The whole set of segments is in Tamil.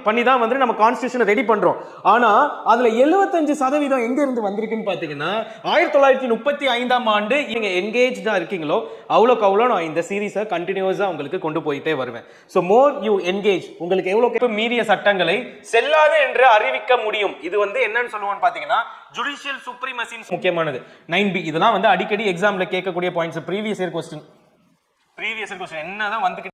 பண்ணி தான் வந்து நம்ம கான்ஸ்டிடியூஷனை ரெடி பண்றோம். ஆனா அதுல 75% எங்க இருந்து வந்திருக்குன்னு பாத்தீங்கன்னா 1935ஆம் ஆண்டு நீங்க என்கேஜ்டா இருக்கீங்களோ அவ்வளோக்கு அவ்வளோ நான் இந்த சீரீஸை கண்டினியூஸா உங்களுக்கு கொண்டு போயிட்டே வருவேன். ஸோ மோர் யூ என்கேஜ், உங்களுக்கு எவ்வளோ மீறிய சட்டங்களை செல்லாது என்று அறிவிக்க முடியும். இது வந்து என்னன்னு சொல்லுவோம்னு பாத்தீங்கன்னா ஜுடிஷியல் சுப்ரீமசி. முக்கியமானது 9B. இதெல்லாம் வந்து அடிக்கடி எக்ஸாம்ல கேட்கக்கூடிய பாயிண்ட்ஸ். ப்ரீவியஸ் இயர் கொஸ்டின் என்னதான் வந்து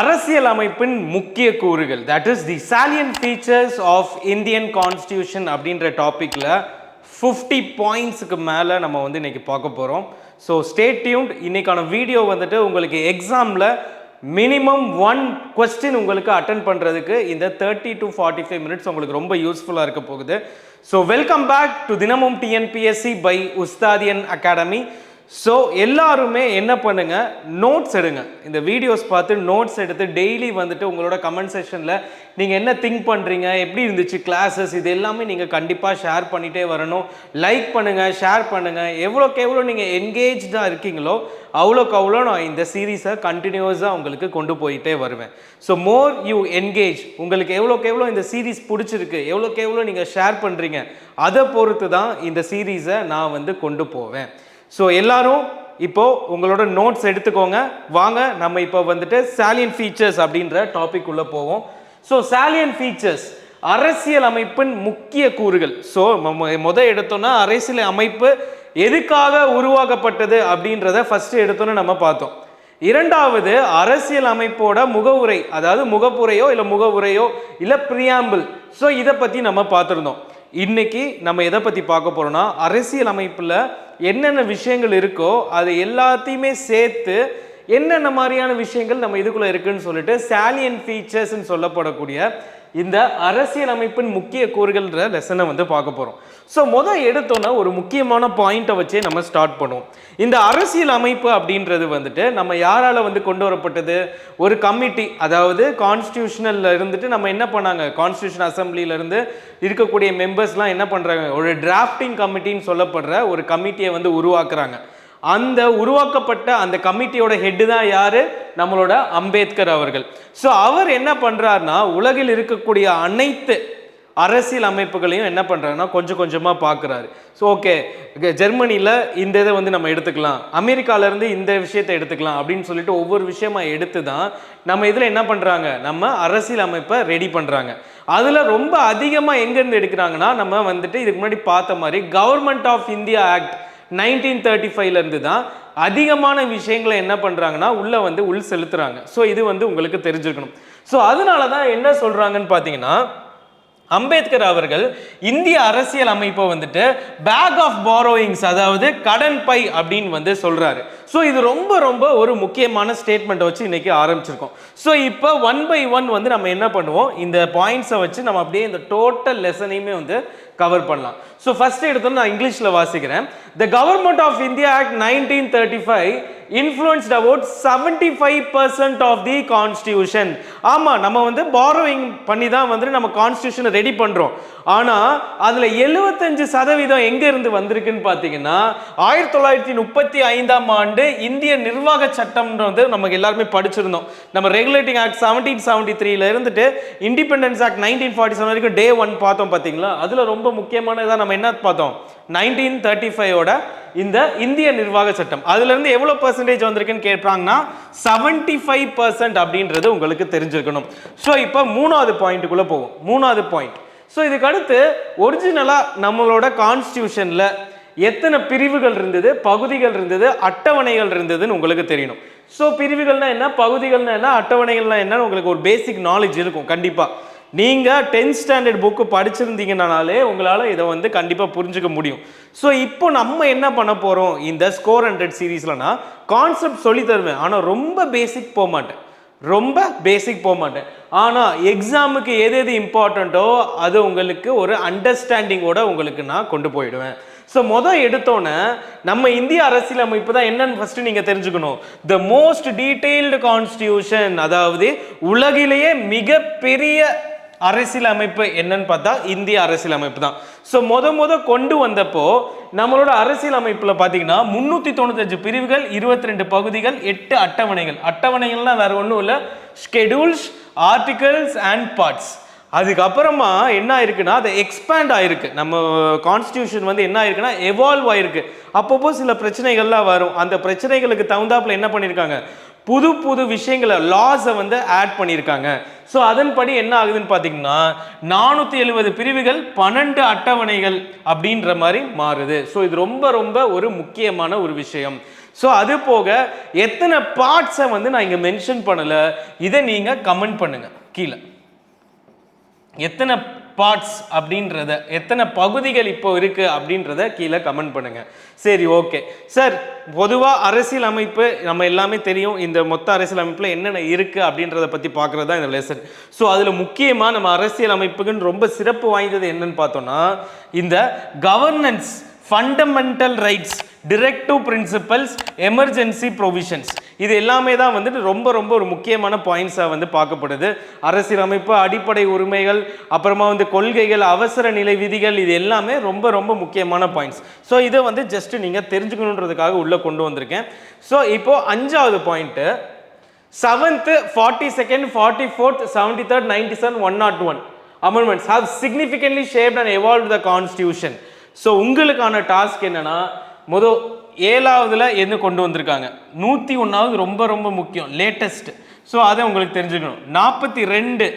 அரசியல் அமைப்பின் முக்கிய கூறுகள், that is the salient features of Indian constitution அப்படின்ற டாபிக்ல 50 பாயிண்ட்ஸுக்கு மேல நம்ம வந்து இன்னைக்கு பார்க்க போறோம். So stay tuned. இன்னைக்கான வீடியோ வந்துட்டு உங்களுக்கு எக்ஸாம்ல மினிமம் 1 கொஸ்டின் உங்களுக்கு அட்டென்ட் பண்றதுக்கு இந்த 30 to 45 மினிட்ஸ் உங்களுக்கு ரொம்ப யூஸ்ஃபுல்லா இருக்க போகுது. ஸோ வெல்கம் பேக் டு தினமும் TNPSC by Ustadiyan academy. So எல்லாருமே என்ன பண்ணுங்க, நோட்ஸ் எடுங்க. இந்த வீடியோஸ் பார்த்து நோட்ஸ் எடுத்து டெய்லி வந்துட்டு உங்களோட கமெண்ட் செக்ஷனில் நீங்கள் என்ன திங்க் பண்ணுறீங்க, எப்படி இருந்துச்சு கிளாஸஸ், இது எல்லாமே நீங்கள் கண்டிப்பாக ஷேர் பண்ணிகிட்டே வரணும். லைக் பண்ணுங்கள், ஷேர் பண்ணுங்கள். எவ்வளோக்கு எவ்வளோ நீங்கள் என்கேஜாக இருக்கீங்களோ அவ்வளோக்கு அவ்வளோ நான் இந்த சீரீஸை கண்டினியூஸாக உங்களுக்கு கொண்டு போயிட்டே வருவேன். ஸோ மோர் யூ என்கேஜ், உங்களுக்கு எவ்வளோக்கு எவ்வளோ இந்த சீரீஸ் பிடிச்சிருக்கு, எவ்வளோக்கு எவ்வளோ நீங்கள் ஷேர் பண்ணுறீங்க, அதை பொறுத்து தான் இந்த சீரீஸை நான் வந்து கொண்டு போவேன். ஸோ எல்லாரும் இப்போ உங்களோட நோட்ஸ் எடுத்துக்கோங்க. வாங்க நம்ம இப்போ வந்துட்டு சாலியன்ட் ஃபீச்சர்ஸ் அப்படின்ற டாபிக் உள்ள போவோம். ஸோ சாலியன்ட் ஃபீச்சர்ஸ், அரசியல் அமைப்பின் முக்கிய கூறுகள். ஸோ எடுத்தோன்னா அரசியல் அமைப்பு எதுக்காக உருவாக்கப்பட்டது அப்படின்றத ஃபர்ஸ்ட் எடுத்தோன்னு நம்ம பார்த்தோம். இரண்டாவது அரசியல் அமைப்போட முகவுரை, அதாவது முகப்புரையோ இல்லை முகவுரையோ இல்லை பிரியாம்பிள். ஸோ இதை பற்றி நம்ம பார்த்துருந்தோம். இன்னைக்கு நம்ம எதை பற்றி பார்க்க போறோம்னா அரசியல் அமைப்பில் என்னென்ன விஷயங்கள் இருக்கோ அது எல்லாத்தையுமே சேர்த்து என்னென்ன மாதிரியான விஷயங்கள் நம்ம இதுக்குள்ள இருக்குன்னு சொல்லிட்டு சாலியன்ட் ஃபீச்சர்ஸ்ன்னு சொல்லப்படக்கூடிய இந்த அரசியல் அமைப்பின் முக்கிய கூறுகள்ன்ற லெசனை வந்து பார்க்க போறோம். ஸோ எடுத்தோன்னா ஒரு முக்கியமான பாயிண்ட்டை வச்சே நம்ம ஸ்டார்ட் பண்ணுவோம். இந்த அரசியல் அமைப்பு அப்படின்றது வந்துட்டு நம்ம யாரால வந்து கொண்டு வரப்பட்டது? ஒரு கமிட்டி, அதாவது கான்ஸ்டியூஷனல்ல இருந்துட்டு நம்ம என்ன பண்ணாங்க, கான்ஸ்டியூஷன் அசம்பிளில இருந்து இருக்கக்கூடிய மெம்பர்ஸ்லாம் என்ன பண்றாங்க, ஒரு டிராஃப்டிங் கமிட்டின்னு சொல்லப்படுற ஒரு கமிட்டியை வந்து உருவாக்குறாங்க. அந்த உருவாக்கப்பட்ட அந்த கமிட்டியோட ஹெட் தான் யாரு, நம்மளோட அம்பேத்கர் அவர்கள். ஸோ அவர் என்ன பண்றாருன்னா உலகில் இருக்கக்கூடிய அனைத்து அரசியல் அமைப்புகளையும் என்ன பண்றாருன்னா கொஞ்சம் கொஞ்சமா பார்க்குறாரு. ஸோ ஓகே, ஜெர்மனியில் இந்த இதை வந்து நம்ம எடுத்துக்கலாம், அமெரிக்காவிலேருந்து இந்த விஷயத்தை எடுத்துக்கலாம் அப்படின்னு சொல்லிட்டு ஒவ்வொரு விஷயமா எடுத்து தான் நம்ம இதில் என்ன பண்ணுறாங்க, நம்ம அரசியல் அமைப்பை ரெடி பண்ணுறாங்க. அதில் ரொம்ப அதிகமாக எங்கேருந்து எடுக்கிறாங்கன்னா நம்ம வந்துட்டு இதுக்கு முன்னாடி பார்த்த மாதிரி கவர்மெண்ட் ஆஃப் இந்தியா ஆக்ட் 1935 இருந்து தான் அதிகமான விஷயங்களை என்ன பண்றாங்கன்னா உள் செலுத்துறாங்க. ஸோ இது வந்து உங்களுக்கு தெரிஞ்சிருக்கணும். ஸோ அதனால தான் என்ன சொல்றாங்கன்னு பார்த்தீங்கன்னா அம்பேத்கர் அவர்கள் இந்திய அரசியல் அமைப்பை வந்துட்டு பேக் ஆஃப் பாரோயிங்ஸ், அதாவது கடன் பை அப்படின்னு வந்து சொல்றாரு. ஸோ இது ரொம்ப ரொம்ப ஒரு முக்கியமான ஸ்டேட்மெண்ட்டை வச்சு இன்னைக்கு ஆரம்பிச்சிருக்கோம். ஸோ இப்போ 1 by 1 வந்து நம்ம என்ன பண்ணுவோம், இந்த பாயிண்ட்ஸை வச்சு நம்ம அப்படியே இந்த டோட்டல் லெசனையுமே வந்து கவர் பண்ணலாம். ஸோ ஃபர்ஸ்ட் எடுத்தோம் நான் இங்கிலீஷில் வாசிக்கிறேன். The Government of India Act 1935 influenced about 75% of the constitution. ஆமா, நம்ம வந்து borrowing பண்ணி தான் வந்து நம்ம கான்ஸ்டிடியூஷனை ரெடி பண்றோம். ஆனா அதுல 75% எங்க இருந்து வந்திருக்குன்னு பாத்தீங்கன்னா 1935ஆம் ஆண்டு இந்திய நிர்வாக சட்டம் வந்து நமக்கு எல்லாருமே படிச்சிருந்தோம். நம்ம ரெகுலேட்டிங் ஆக்ட் 1773ல இருந்துட்டு இண்டிபெண்டன்ஸ் ஆக்ட் 1947 வரைக்கும் டே 1 பார்த்தோம் பாத்தீங்களா. அதுல ரொம்ப முக்கியமானதா நம்ம என்ன பார்த்தோம், 1935ஓட இந்த இந்திய நிர்வாக சட்டம். அதுல இருந்து எவ்வளவு பெர்சன்டேஜ் வந்திருக்குன்னு கேட்பாங்கன்னா 75% அப்படின்றது உங்களுக்கு தெரிஞ்சிருக்கணும். ஸோ இப்போ மூணாவது பாயிண்ட்டுக்குள்ள போவோம். மூணாவது பாயிண்ட், ஸோ இதுக்கு அடுத்து ஒரிஜினலா நம்மளோட கான்ஸ்டிடியூஷன்ல எத்தனை பிரிவுகள் இருந்தது, பகுதிகள் இருந்தது, அட்டவணைகள் இருந்ததுன்னு உங்களுக்கு தெரியணும். ஸோ பிரிவுகள்னா என்ன, பகுதிகள்னா என்ன, அட்டவணைகள்னா என்னன்னு உங்களுக்கு ஒரு பேசிக் நாலேஜ் இருக்கும். கண்டிப்பா நீங்க 10th ஸ்டாண்டர்ட் புக்கு படிச்சிருந்தீங்கனாலே உங்களால இதை வந்து கண்டிப்பா புரிஞ்சுக்க முடியும். ஸோ இப்போ நம்ம என்ன பண்ண போறோம், இந்த ஸ்கோர் 100 சீரீஸ்லனா கான்செப்ட் சொல்லி தருவேன், ஆனா ரொம்ப பேசிக் போக மாட்டேன். ஆனா எக்ஸாமுக்கு எது எது இம்பார்ட்டண்ட்டோ அது உங்களுக்கு ஒரு அண்டர்ஸ்டாண்டிங்கோட உங்களுக்கு நான் கொண்டு போயிடுவேன். ஸோ எடுத்தோன்னே நம்ம இந்திய அரசியலமைப்பு தான் என்னன்னு ஃபர்ஸ்ட் நீங்க தெரிஞ்சுக்கணும். த மோஸ்ட் டீடைல்டு கான்ஸ்டிடியூஷன், அதாவது உலகிலேயே மிகப்பெரிய அரசியல் அமைப்பு என்னன்னு பார்த்தா இந்திய அரசியல் அமைப்பு தான். ஸோ முத கொண்டு வந்தப்போ நம்மளோட அரசியல் அமைப்புல பார்த்தீங்கன்னா 395 பிரிவுகள், 22 பகுதிகள், 8 அட்டவணைகள். அட்டவணைகள்லாம் வேற ஒன்றும் இல்லை, ஸ்கெடியூல்ஸ், ஆர்டிகல்ஸ் அண்ட் பார்ட்ஸ். அதுக்கப்புறமா என்ன ஆயிருக்குன்னா அது எக்ஸ்பேண்ட் ஆயிருக்கு. நம்ம கான்ஸ்டியூஷன் வந்து என்ன ஆயிருக்குன்னா எவால்வ் ஆயிருக்கு. அப்பப்போ சில பிரச்சனைகள்லாம் வரும். அந்த பிரச்சனைகளுக்கு தகுந்தாப்புல என்ன பண்ணியிருக்காங்க, புது புது விஷயங்களை லாஸை வந்து ஆட் பண்ணியிருக்காங்க. ஸோ அதன்படி என்ன ஆகுதுன்னு பார்த்தீங்கன்னா 470 பிரிவுகள், 12 அட்டவணைகள் அப்படின்ற மாதிரி மாறுது. ஸோ இது ரொம்ப ரொம்ப ஒரு முக்கியமான ஒரு விஷயம். ஸோ அது போக எத்தனை பார்ட்ஸை வந்து நான் இங்கே மென்ஷன் பண்ணலை, இதை நீங்கள் கமெண்ட் பண்ணுங்க கீழே. எத்தனை பார்ட்ஸ் அப்படின்றத, எத்தனை பகுதிகள் இப்போ இருக்கு அப்படின்றத கீழே கமெண்ட் பண்ணுங்க. சரி, ஓகே சார். பொதுவாக அரசியல் அமைப்பு நம்ம எல்லாமே தெரியும். இந்த மொத்த அரசியல் அமைப்பில் என்னென்ன இருக்கு அப்படின்றத பற்றி பார்க்கறது தான் இந்த லெசன். ஸோ அதில் முக்கியமாக நம்ம அரசியல் அமைப்புக்குன்னு ரொம்ப சிறப்பு வாய்ந்தது என்னன்னு பார்த்தோம்னா இந்த governance, fundamental rights, directive principles, emergency provisions. இது எல்லாமே தான் வந்துட்டு ரொம்ப ரொம்ப ஒரு முக்கியமான பாயிண்ட்ஸாக வந்து பார்க்கப்படுது. அரசியலமைப்பு, அடிப்படை உரிமைகள், அப்புறமா வந்து கொள்கைகள், அவசர நிலை விதிகள், இது எல்லாமே ரொம்ப ரொம்ப முக்கியமான பாயிண்ட்ஸ். ஸோ இதை வந்து ஜஸ்ட் நீங்கள் தெரிஞ்சுக்கணுன்றதுக்காக உள்ளே கொண்டு வந்திருக்கேன். ஸோ இப்போ 5வது point 7th, 42nd, 44th, 73rd, 97, 101 amendments have significantly shaped and evolved the constitution. So உங்களுக்கான டாஸ்க் என்னன்னா, முதல் 7வதுல என்ன கொண்டு வந்திருக்காங்க, 101வது ரொம்ப ரொம்ப முக்கியம், லேட்டஸ்ட். ஸோ அதை உங்களுக்கு தெரிஞ்சுக்கணும். 42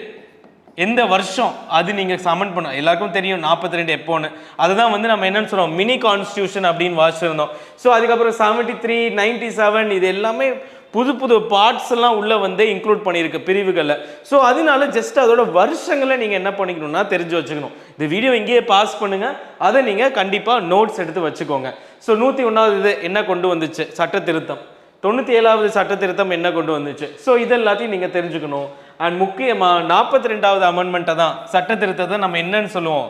எந்த வருஷம் அது நீங்கள் கமெண்ட் பண்ண, எல்லாருக்கும் தெரியும் 42 எப்போன்னு. அதுதான் வந்து நம்ம என்னன்னு சொல்லுவோம், மினி கான்ஸ்டியூஷன் அப்படின்னு வாசிச்சிருந்தோம். ஸோ அதுக்கப்புறம் 73, 97 இது எல்லாமே புது புது பார்ட்ஸ் எல்லாம் உள்ள வந்து இன்க்ளூட் பண்ணியிருக்கு பிரிவுகளில். ஸோ அதனால ஜஸ்ட் அதோட வருஷங்களை நீங்கள் என்ன பண்ணிக்கணும்னா தெரிஞ்சு வச்சுக்கணும். இந்த வீடியோ இங்கேயே பாஸ் பண்ணுங்க, அதை நீங்கள் கண்டிப்பாக நோட்ஸ் எடுத்து வச்சுக்கோங்க. ஸோ 101வது இது என்ன கொண்டு வந்துச்சு, சட்ட திருத்தம். 97வது சட்ட திருத்தம் என்ன கொண்டு வந்துச்சு. ஸோ இது எல்லாத்தையும் நீங்கள் தெரிஞ்சுக்கணும். அண்ட் முக்கியமாக 42வது அமெண்ட்மெண்ட்டை தான், சட்ட திருத்தத்தை நம்ம என்னன்னு சொல்லுவோம்,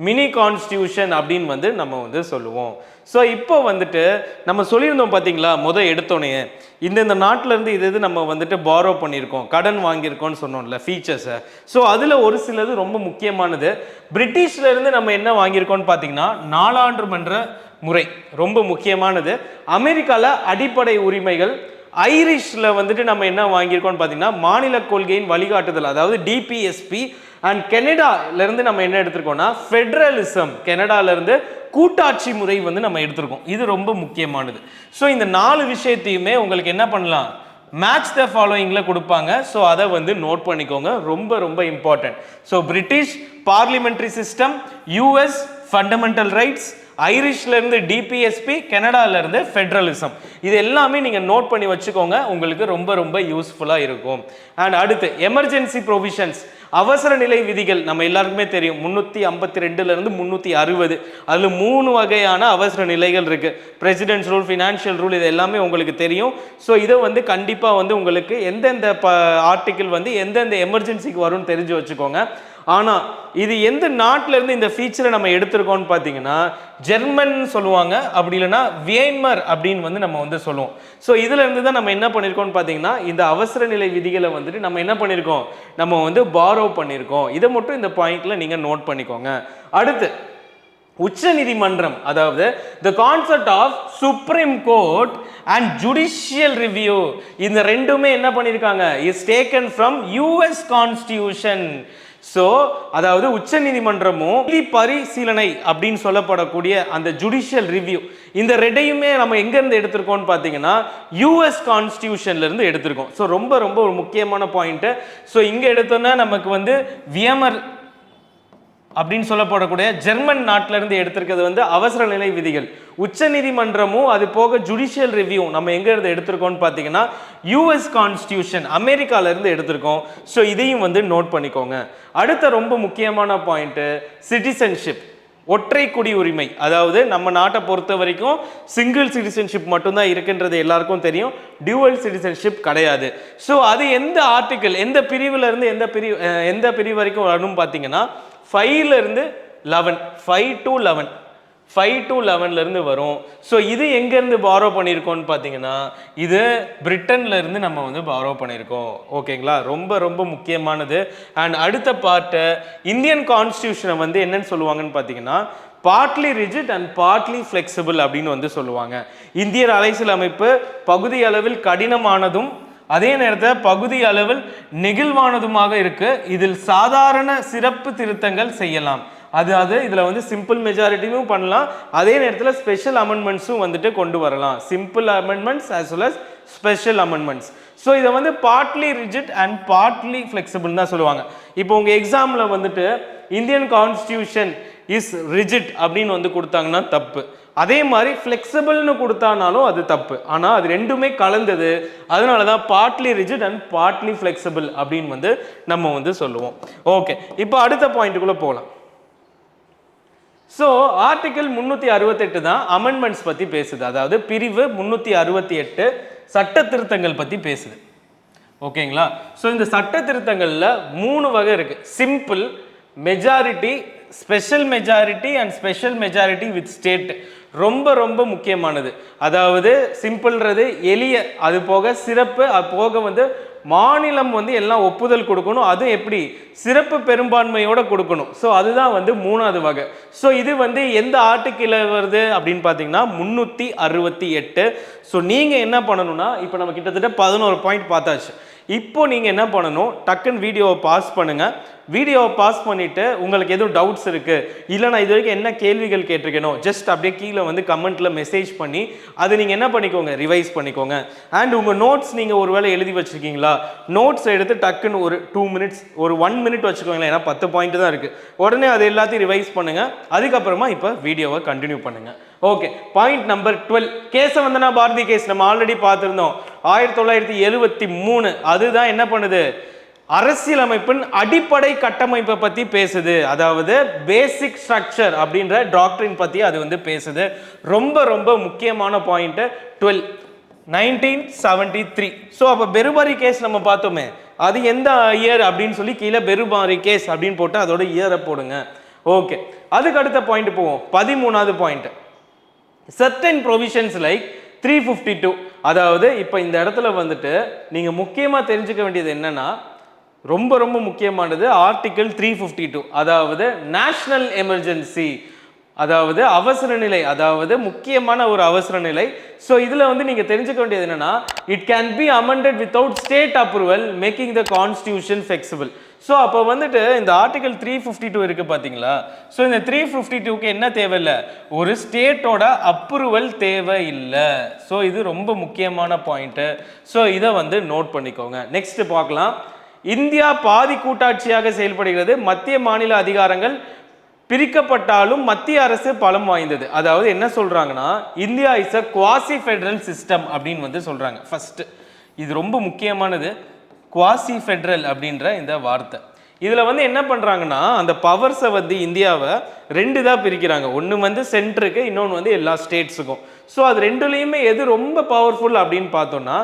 மினி கான்ஸ்டியூஷன் அப்படின்னு வந்து நம்ம வந்து சொல்லுவோம். ஸோ இப்போ வந்துட்டு நம்ம சொல்லியிருந்தோம் பார்த்தீங்களா, எடுத்தோன்னே இந்த நாட்டிலேருந்து இது நம்ம வந்துட்டு பாரோ பண்ணியிருக்கோம், கடன் வாங்கியிருக்கோம்னு சொன்னோம்ல ஃபீச்சர்ஸை. ஸோ அதில் ஒரு சிலது ரொம்ப முக்கியமானது. பிரிட்டிஷ்லேருந்து நம்ம என்ன வாங்கியிருக்கோம்னு பார்த்தீங்கன்னா நாடாளுமன்ற முறை ரொம்ப முக்கியமானது. அமெரிக்காவில் அடிப்படை உரிமைகள். ஐரிஷில் வந்துட்டு நம்ம என்ன வாங்கியிருக்கோம்னு பார்த்தீங்கன்னா மாநில கொள்கையின் வழிகாட்டுதல், அதாவது டிபிஎஸ்பி. அண்ட் கனடாலேருந்து நம்ம என்ன எடுத்திருக்கோம்னா ஃபெடரலிசம், கனடாலேருந்து கூட்டாட்சி முறை வந்து நம்ம எடுத்திருக்கோம். இது ரொம்ப முக்கியமானது. ஸோ இந்த 4 விஷயத்தையுமே உங்களுக்கு என்ன பண்ணலாம், மேட்ச் த ஃபாலோயிங்கில் கொடுப்பாங்க. ஸோ அதை வந்து நோட் பண்ணிக்கோங்க, ரொம்ப ரொம்ப important. So British parliamentary system, US fundamental rights, ஐரிஷ்லேருந்து டிபிஎஸ்பி, கனடாலேருந்து ஃபெடரலிசம். இது எல்லாமே நீங்கள் நோட் பண்ணி வச்சுக்கோங்க, உங்களுக்கு ரொம்ப ரொம்ப யூஸ்ஃபுல்லாக இருக்கும். அண்ட் அடுத்து எமர்ஜென்சி ப்ரொவிஷன்ஸ், அவசர நிலை விதிகள். நம்ம எல்லாருக்குமே தெரியும் 352லேருந்து 360, அதில் 3 வகையான அவசர நிலைகள் இருக்குது. பிரசிடென்ட்ஸ் ரூல், ஃபினான்ஷியல் ரூல், இது எல்லாமே உங்களுக்கு தெரியும். ஸோ இதை வந்து கண்டிப்பாக வந்து உங்களுக்கு எந்தெந்த ஆர்டிக்கிள் வந்து எந்தெந்த எமர்ஜென்சிக்கு வரும்னு தெரிஞ்சு வச்சுக்கோங்க. ஆனால் இது எந்த நாட்டிலேருந்து இந்த ஃபீச்சரை நம்ம எடுத்திருக்கோம்னு பார்த்தீங்கன்னா ஜெர்மன் சொல்லுவாங்க, அப்படி இல்லைன்னா வியன்மார் அப்படின்னு வந்து நம்ம வந்து சொல்லுவோம். ஸோ இதுலேருந்து தான் நம்ம என்ன பண்ணியிருக்கோம்னு பார்த்தீங்கன்னா இந்த அவசர நிலை விதிகளை வந்துட்டு நம்ம என்ன பண்ணியிருக்கோம், நம்ம வந்து பாரோ பண்ணியிருக்கோம். இதை மட்டும் இந்த பாயிண்ட்ல நீங்கள் நோட் பண்ணிக்கோங்க. அடுத்து உச்ச நீதிமன்றம், அதாவது the concept of supreme court and judicial review. இந்த ரெண்டுமே என்ன பண்ணியிருக்காங்க, is taken from US constitution. So அதாவது உச்ச நீதிமன்றமும் நீதி பரிசீலனை அப்படின்னு சொல்லப்படக்கூடிய அந்த ஜுடிஷியல் ரிவ்யூ, இந்த ரெண்டையுமே நம்ம எங்கேருந்து எடுத்திருக்கோம்னு பார்த்தீங்கன்னா யூஎஸ் கான்ஸ்டியூஷன்லேருந்து எடுத்திருக்கோம். ஸோ ரொம்ப ரொம்ப ஒரு முக்கியமான பாயிண்ட்டு. ஸோ இங்கே எடுத்தோன்னா நமக்கு வந்து வியமர் அப்படின்னு சொல்லப்படக்கூடிய ஜெர்மன் நாட்டிலேருந்து எடுத்திருக்கிறது வந்து அவசர நிலை விதிகள். உச்ச நீதிமன்றமும் அது போக ஜுடிஷியல் ரிவ்யூ நம்ம எங்கேருந்து எடுத்திருக்கோம்னு பார்த்தீங்கன்னா யூஎஸ் கான்ஸ்டியூஷன், அமெரிக்காவிலேருந்து எடுத்திருக்கோம். ஸோ இதையும் வந்து நோட் பண்ணிக்கோங்க. அடுத்த ரொம்ப முக்கியமான பாயிண்ட்டு சிட்டிசன்ஷிப், ஒற்றை குடியுரிமை. அதாவது நம்ம நாட்டை பொறுத்த வரைக்கும் சிங்கிள் சிட்டிசன்ஷிப் மட்டும்தான் இருக்குன்றது எல்லாருக்கும் தெரியும், டியூவல் சிட்டிசன்ஷிப் கிடையாது. ஸோ அது எந்த ஆர்டிக்கிள், எந்த பிரிவில் இருந்து எந்த பிரிவு வரைக்கும் வரணும் பார்த்தீங்கன்னா 5 to 11 5 to 11ல இருந்து வரும். ஸோ இது எங்கேருந்து பாரோ பண்ணியிருக்கோம்னு பார்த்தீங்கன்னா இது பிரிட்டன்ல இருந்து நம்ம வந்து பாரோ பண்ணியிருக்கோம். ஓகேங்களா, ரொம்ப ரொம்ப முக்கியமானது. அண்ட் அடுத்த பார்ட்டு இந்தியன் கான்ஸ்டியூஷனை வந்து என்னன்னு சொல்லுவாங்கன்னு பார்த்தீங்கன்னா partly rigid and partly flexible அப்படின்னு வந்து சொல்லுவாங்க. இந்திய அரசியல் அமைப்பு பகுதி அளவில் கடினமானதும் அதே நேரத்தில் பகுதி அளவில் நெகிழ்வானதுமாக இருக்கு. இதில் சாதாரண சிறப்பு திருத்தங்கள் செய்யலாம். அது இதில் வந்து சிம்பிள் மெஜாரிட்டியும் பண்ணலாம், அதே நேரத்தில் ஸ்பெஷல் அமெண்ட்மெண்ட்ஸும் வந்துட்டு கொண்டு வரலாம். Simple amendments as well as special amendments. So இதை வந்து partly rigid and partly flexible தான் சொல்லுவாங்க. இப்போ உங்கள் எக்ஸாமில் வந்துட்டு இந்தியன் கான்ஸ்டியூஷன் இஸ் ரிஜிட் அப்படின்னு வந்து கொடுத்தாங்கன்னா தப்பு. அதே மாதிரி ஃப்ளெக்சிபிள்னு கொடுத்தானாலும் அது தப்பு. ஆனால் அது ரெண்டுமே கலந்தது, அதனால தான் partly rigid and partly flexible அப்படின்னு வந்து நம்ம வந்து சொல்லுவோம். ஓகே, இப்போ அடுத்த பாயிண்ட்டுக்குள்ளே போகலாம். ஸோ ஆர்டிகிள் 368 தான் அமெண்ட்மெண்ட்ஸ் பற்றி பேசுது, அதாவது பிரிவு 368 சட்ட திருத்தங்கள் பற்றி பேசுது. ஓகேங்களா, ஸோ இந்த சட்ட திருத்தங்களில் 3 வகை இருக்கு. Simple, majority, special majority and special majority with state. ரொம்ப ரொம்ப முக்கியமானது. அதாவது சிம்பிள்ன்றது எளிய, அது போக சிறப்பு, அது போக வந்து மாநிலம் வந்து எல்லாம் ஒப்புதல் கொடுக்கணும், அது எப்படி சிறப்பு பெரும்பான்மையோட கொடுக்கணும். ஸோ அதுதான் வந்து 3வது வகை. ஸோ இது வந்து எந்த ஆர்டிக்கிள் வருது அப்படின்னு பார்த்தீங்கன்னா 368. ஸோ நீங்கள் என்ன பண்ணணும்னா இப்போ நம்ம கிட்டத்தட்ட 11 பாயிண்ட் பார்த்தாச்சு. இப்போ நீங்கள் என்ன பண்ணணும், டக்குன்னு வீடியோவை பாஸ் பண்ணுங்கள். வீடியோவை பாஸ் பண்ணிவிட்டு உங்களுக்கு எதுவும் டவுட்ஸ் இருக்குது, இல்லை நான் இது வரைக்கும் என்ன கேள்விகள் கேட்டிருக்கேனோ ஜஸ்ட் அப்படியே கீழே வந்து கமெண்ட்டில் மெசேஜ் பண்ணி அது நீங்கள் என்ன பண்ணிக்கோங்க, ரிவைஸ் பண்ணிக்கோங்க. அண்ட் உங்கள் நோட்ஸ் நீங்கள் ஒரு வேளை எழுதி வச்சுருக்கீங்களா, நோட்ஸ் எடுத்து டக்குன்னு ஒரு 2 மினிட்ஸ் ஒரு 1 மினிட் வச்சுக்கோங்களேன், ஏன்னா 10 பாயிண்ட் தான் இருக்குது. உடனே அது எல்லாத்தையும் ரிவைஸ் பண்ணுங்கள். அதுக்கப்புறமா இப்போ வீடியோவை கண்டினியூ பண்ணுங்கள். Okay, point number 12 Kesavananda Bharati case நம்ம ஆல்ரெடி பார்த்துருந்தோம். 1973. அதுதான் என்ன பண்ணுது, அரசியலமைப்பின் அடிப்படை கட்டமைப்பை பற்றி பேசுது. அதாவது பேசிக் ஸ்ட்ரக்சர் அப்படின்ற டாக்டரின் பற்றி அது வந்து பேசுது. ரொம்ப ரொம்ப முக்கியமான பாயிண்ட் 12 1973. ஸோ அப்போ பெருபாரி கேஸ் நம்ம பார்த்தோமே, அது எந்த இயர் அப்படின்னு சொல்லி கீழே பெருபாரி கேஸ் அப்படின்னு போட்டு அதோட இயரை போடுங்க. ஓகே, அதுக்கு அடுத்த பாயிண்ட் போவோம். 13வது பாயிண்ட் certain provisions like 352. அதாவது இப்போ இந்த இடத்துல வந்துட்டு நீங்கள் முக்கியமாக தெரிஞ்சுக்க வேண்டியது என்னன்னா, ரொம்ப ரொம்ப முக்கியமானது ஆர்டிகிள் 352, அதாவது நேஷனல் எமர்ஜென்சி, அதாவது அவசர நிலை, அதாவது முக்கியமான ஒரு அவசர நிலை. ஸோ இதில் வந்து நீங்கள் தெரிஞ்சுக்க வேண்டியது என்னன்னா, it can be amended without state approval making the constitution flexible. So அப்போ வந்துட்டு இந்த ஆர்டிகல் 352 இருக்குது பார்த்தீங்களா. ஸோ இந்த 352க்கு என்ன தேவையில்லை, ஒரு ஸ்டேட்டோட அப்ரூவல் தேவையில்லை. ஸோ இது ரொம்ப முக்கியமான பாயிண்ட்டு. ஸோ இதை வந்து நோட் பண்ணிக்கோங்க. நெக்ஸ்ட் பார்க்கலாம். இந்தியா பாதி கூட்டாட்சியாக செயல்படுகிறது. மத்திய மாநில அதிகாரங்கள் பிரிக்கப்பட்டாலும் மத்திய அரசு பலம் வாய்ந்தது. அதாவது என்ன சொல்றாங்கன்னா, India is a quasi federal system அப்படின்னு வந்து சொல்றாங்க. ஃபர்ஸ்ட் இது ரொம்ப முக்கியமானது, குவாசி ஃபெடரல் அப்படின்ற இந்த வார்த்தை. இதில் வந்து என்ன பண்ணுறாங்கன்னா, அந்த பவர்ஸை வந்து இந்தியாவை 2 தான் பிரிக்கிறாங்க. ஒன்று வந்து சென்ட்ருக்கு, இன்னொன்று வந்து எல்லா ஸ்டேட்ஸுக்கும். ஸோ அது ரெண்டுலேயுமே எது ரொம்ப பவர்ஃபுல் அப்படின்னு பார்த்தோம்னா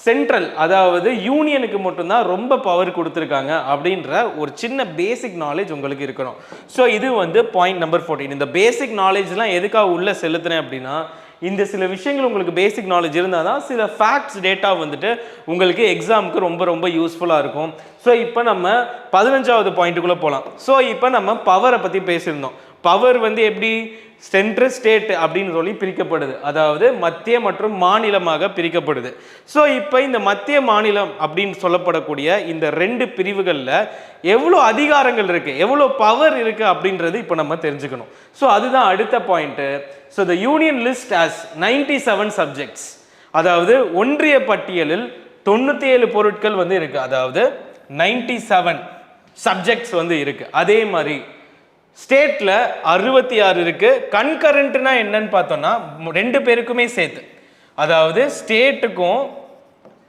சென்ட்ரல், அதாவது யூனியனுக்கு மட்டும்தான் ரொம்ப பவர் கொடுத்துருக்காங்க அப்படின்ற ஒரு சின்ன பேசிக் நாலேஜ் உங்களுக்கு இருக்கணும். ஸோ இது வந்து பாயிண்ட் நம்பர் 14. இந்த பேசிக் நாலேஜ்லாம் எதுக்காக உள்ள செலுத்தினேன் அப்படின்னா, இந்த சில விஷயங்கள் உங்களுக்கு பேசிக் நாலேஜ் இருந்தால் தான் சில ஃபேக்ட்ஸ் டேட்டா வந்துட்டு உங்களுக்கு எக்ஸாமுக்கு ரொம்ப ரொம்ப யூஸ்ஃபுல்லாக இருக்கும். ஸோ இப்போ நம்ம 15வது பாயிண்ட்டுக்குள்ளே போகலாம். ஸோ இப்போ நம்ம பவரை பற்றி பேசியிருந்தோம். பவர் வந்து எப்படி சென்ட்ரல் ஸ்டேட் அப்படின்னு சொல்லி பிரிக்கப்படுது, அதாவது மத்திய மற்றும் மாநிலமாக பிரிக்கப்படுது. ஸோ இப்போ இந்த மத்திய மாநிலம் அப்படின்னு சொல்லப்படக்கூடிய இந்த 2 பிரிவுகளில் எவ்வளோ அதிகாரங்கள் இருக்குது, எவ்வளோ பவர் இருக்குது அப்படின்றது இப்போ நம்ம தெரிஞ்சுக்கணும். ஸோ அதுதான் அடுத்த point. So the union list as 97 subjects, அதாவது ஒன்றிய பட்டியலில் 97 பொருட்கள் வந்து இருக்குது, அதாவது 97 சப்ஜெக்ட்ஸ் வந்து இருக்குது. அதே மாதிரி ஸ்டேட்ல 66 இருக்கு. கன்கரண்ட்னா என்னன்னு பார்த்தோம்னா 2 பேருக்குமே சேர்த்து, அதாவது ஸ்டேட்டுக்கும்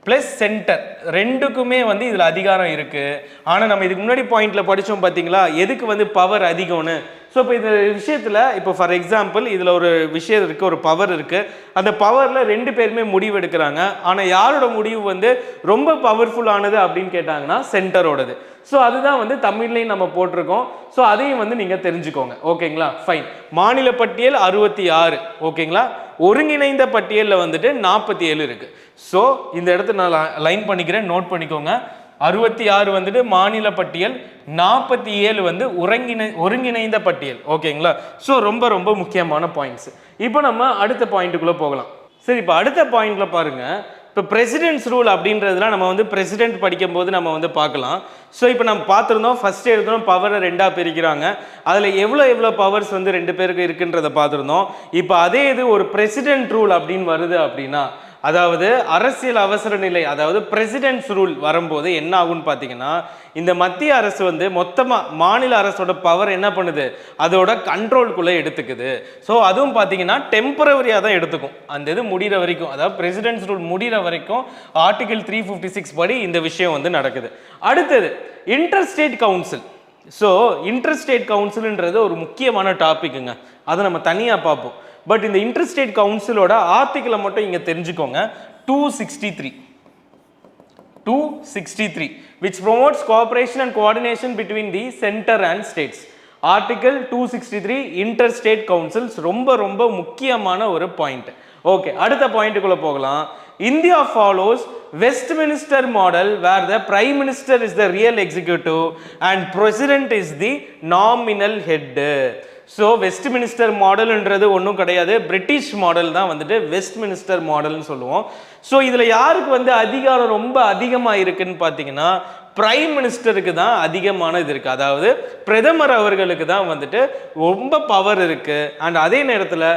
பிளஸ் சென்டர் 2க்குமே வந்து இதுல அதிகாரம் இருக்கு. ஆனா நம்ம இதுக்கு முன்னாடி பாயிண்ட்ல படிச்சோம் பாத்தீங்களா, எதுக்கு வந்து பவர் அதிகம்னு. ஸோ இப்போ இந்த விஷயத்தில் இப்போ ஃபார் எக்ஸாம்பிள் இதில் ஒரு விஷயம் இருக்குது, ஒரு பவர் இருக்குது. அந்த பவரில் 2 பேருமே முடிவு எடுக்கிறாங்க. ஆனால் யாரோட முடிவு வந்து ரொம்ப பவர்ஃபுல்லானது அப்படின்னு கேட்டாங்கன்னா சென்டரோடது. ஸோ அதுதான் வந்து தமிழ்லையும் நம்ம போட்டிருக்கோம். ஸோ அதையும் வந்து நீங்கள் தெரிஞ்சுக்கோங்க. ஓகேங்களா, ஃபைன். மாநில பட்டியல் 66. ஓகேங்களா, ஒருங்கிணைந்த பட்டியலில் வந்துட்டு 47 இருக்கு. ஸோ இந்த இடத்த நான் லைன் பண்ணிக்கிறேன், நோட் பண்ணிக்கோங்க. 66 வந்துட்டு மாநில பட்டியல், 47 வந்து ஒருங்கிணைந்த பட்டியல். ஓகேங்களா, ஸோ ரொம்ப ரொம்ப முக்கியமான பாயிண்ட்ஸ். இப்போ நம்ம அடுத்த பாயிண்ட்டுக்குள்ள போகலாம். சரி, இப்போ அடுத்த பாயிண்ட்ல பாருங்க. இப்போ பிரசிடென்ட்ஸ் ரூல் அப்படின்றதுலாம் நம்ம வந்து பிரசிடென்ட் படிக்கும் போது நம்ம வந்து பார்க்கலாம். ஸோ இப்போ நம்ம பார்த்துருந்தோம், ஃபர்ஸ்ட் எடுத்தோம் பவரை 2ஆக பிரிக்கிறாங்க. அதில் எவ்வளோ பவர்ஸ் வந்து 2 பேருக்கு இருக்குன்றதை பார்த்துருந்தோம். இப்போ அதே இது ஒரு பிரசிடென்ட் ரூல் அப்படின்னு வருது அப்படின்னா, அதாவது அரசியல் அவசர நிலை, அதாவது பிரசிடென்ட்ஸ் ரூல் வரும்போது என்ன ஆகும்னு பார்த்தீங்கன்னா, இந்த மத்திய அரசு வந்து மொத்தமாக மாநில அரசோட பவர் என்ன பண்ணுது, அதோட கண்ட்ரோல்குள்ளே எடுத்துக்குது. ஸோ அதுவும் பார்த்தீங்கன்னா டெம்பரவரியாக தான் எடுத்துக்கும், அந்த இது முடிகிற வரைக்கும். அதாவது பிரசிடென்ட்ஸ் ரூல் முடிகிற வரைக்கும் ஆர்டிகல் 356 படி இந்த விஷயம் வந்து நடக்குது. அடுத்தது inter state council. So inter state கவுன்சில்ன்றது ஒரு முக்கியமான டாபிக்குங்க, அதை நம்ம தனியாக பார்ப்போம். பட் இந்த இன்டர் ஸ்டேட் கவுன்சிலோட ஆர்டிகிளை மட்டும் இங்கே தெரிஞ்சுக்கோங்க. 263 which promotes cooperation and coordination between the center and states. Article 263 inter state councils ரொம்ப ரொம்ப முக்கியமான ஒரு பாயிண்ட். ஓகே, அடுத்த பாயிண்ட்டுக்குள்ள போகலாம். India follows Westminster model where the prime minister is the real executive and president is the nominal head. So Westminster மாடல்ன்றது ஒன்றும் கிடையாது, பிரிட்டிஷ் மாடல் தான் வந்துட்டு வெஸ்ட்மினிஸ்டர் மாடல்னு சொல்லுவோம். ஸோ இதில் யாருக்கு வந்து அதிகாரம் ரொம்ப அதிகமாக இருக்குன்னு பார்த்தீங்கன்னா, பிரைம் மினிஸ்டருக்கு தான் அதிகமான இது இருக்குது. அதாவது பிரதமர் அவர்களுக்கு தான் வந்துட்டு ரொம்ப பவர் இருக்குது. அண்ட் அதே நேரத்தில்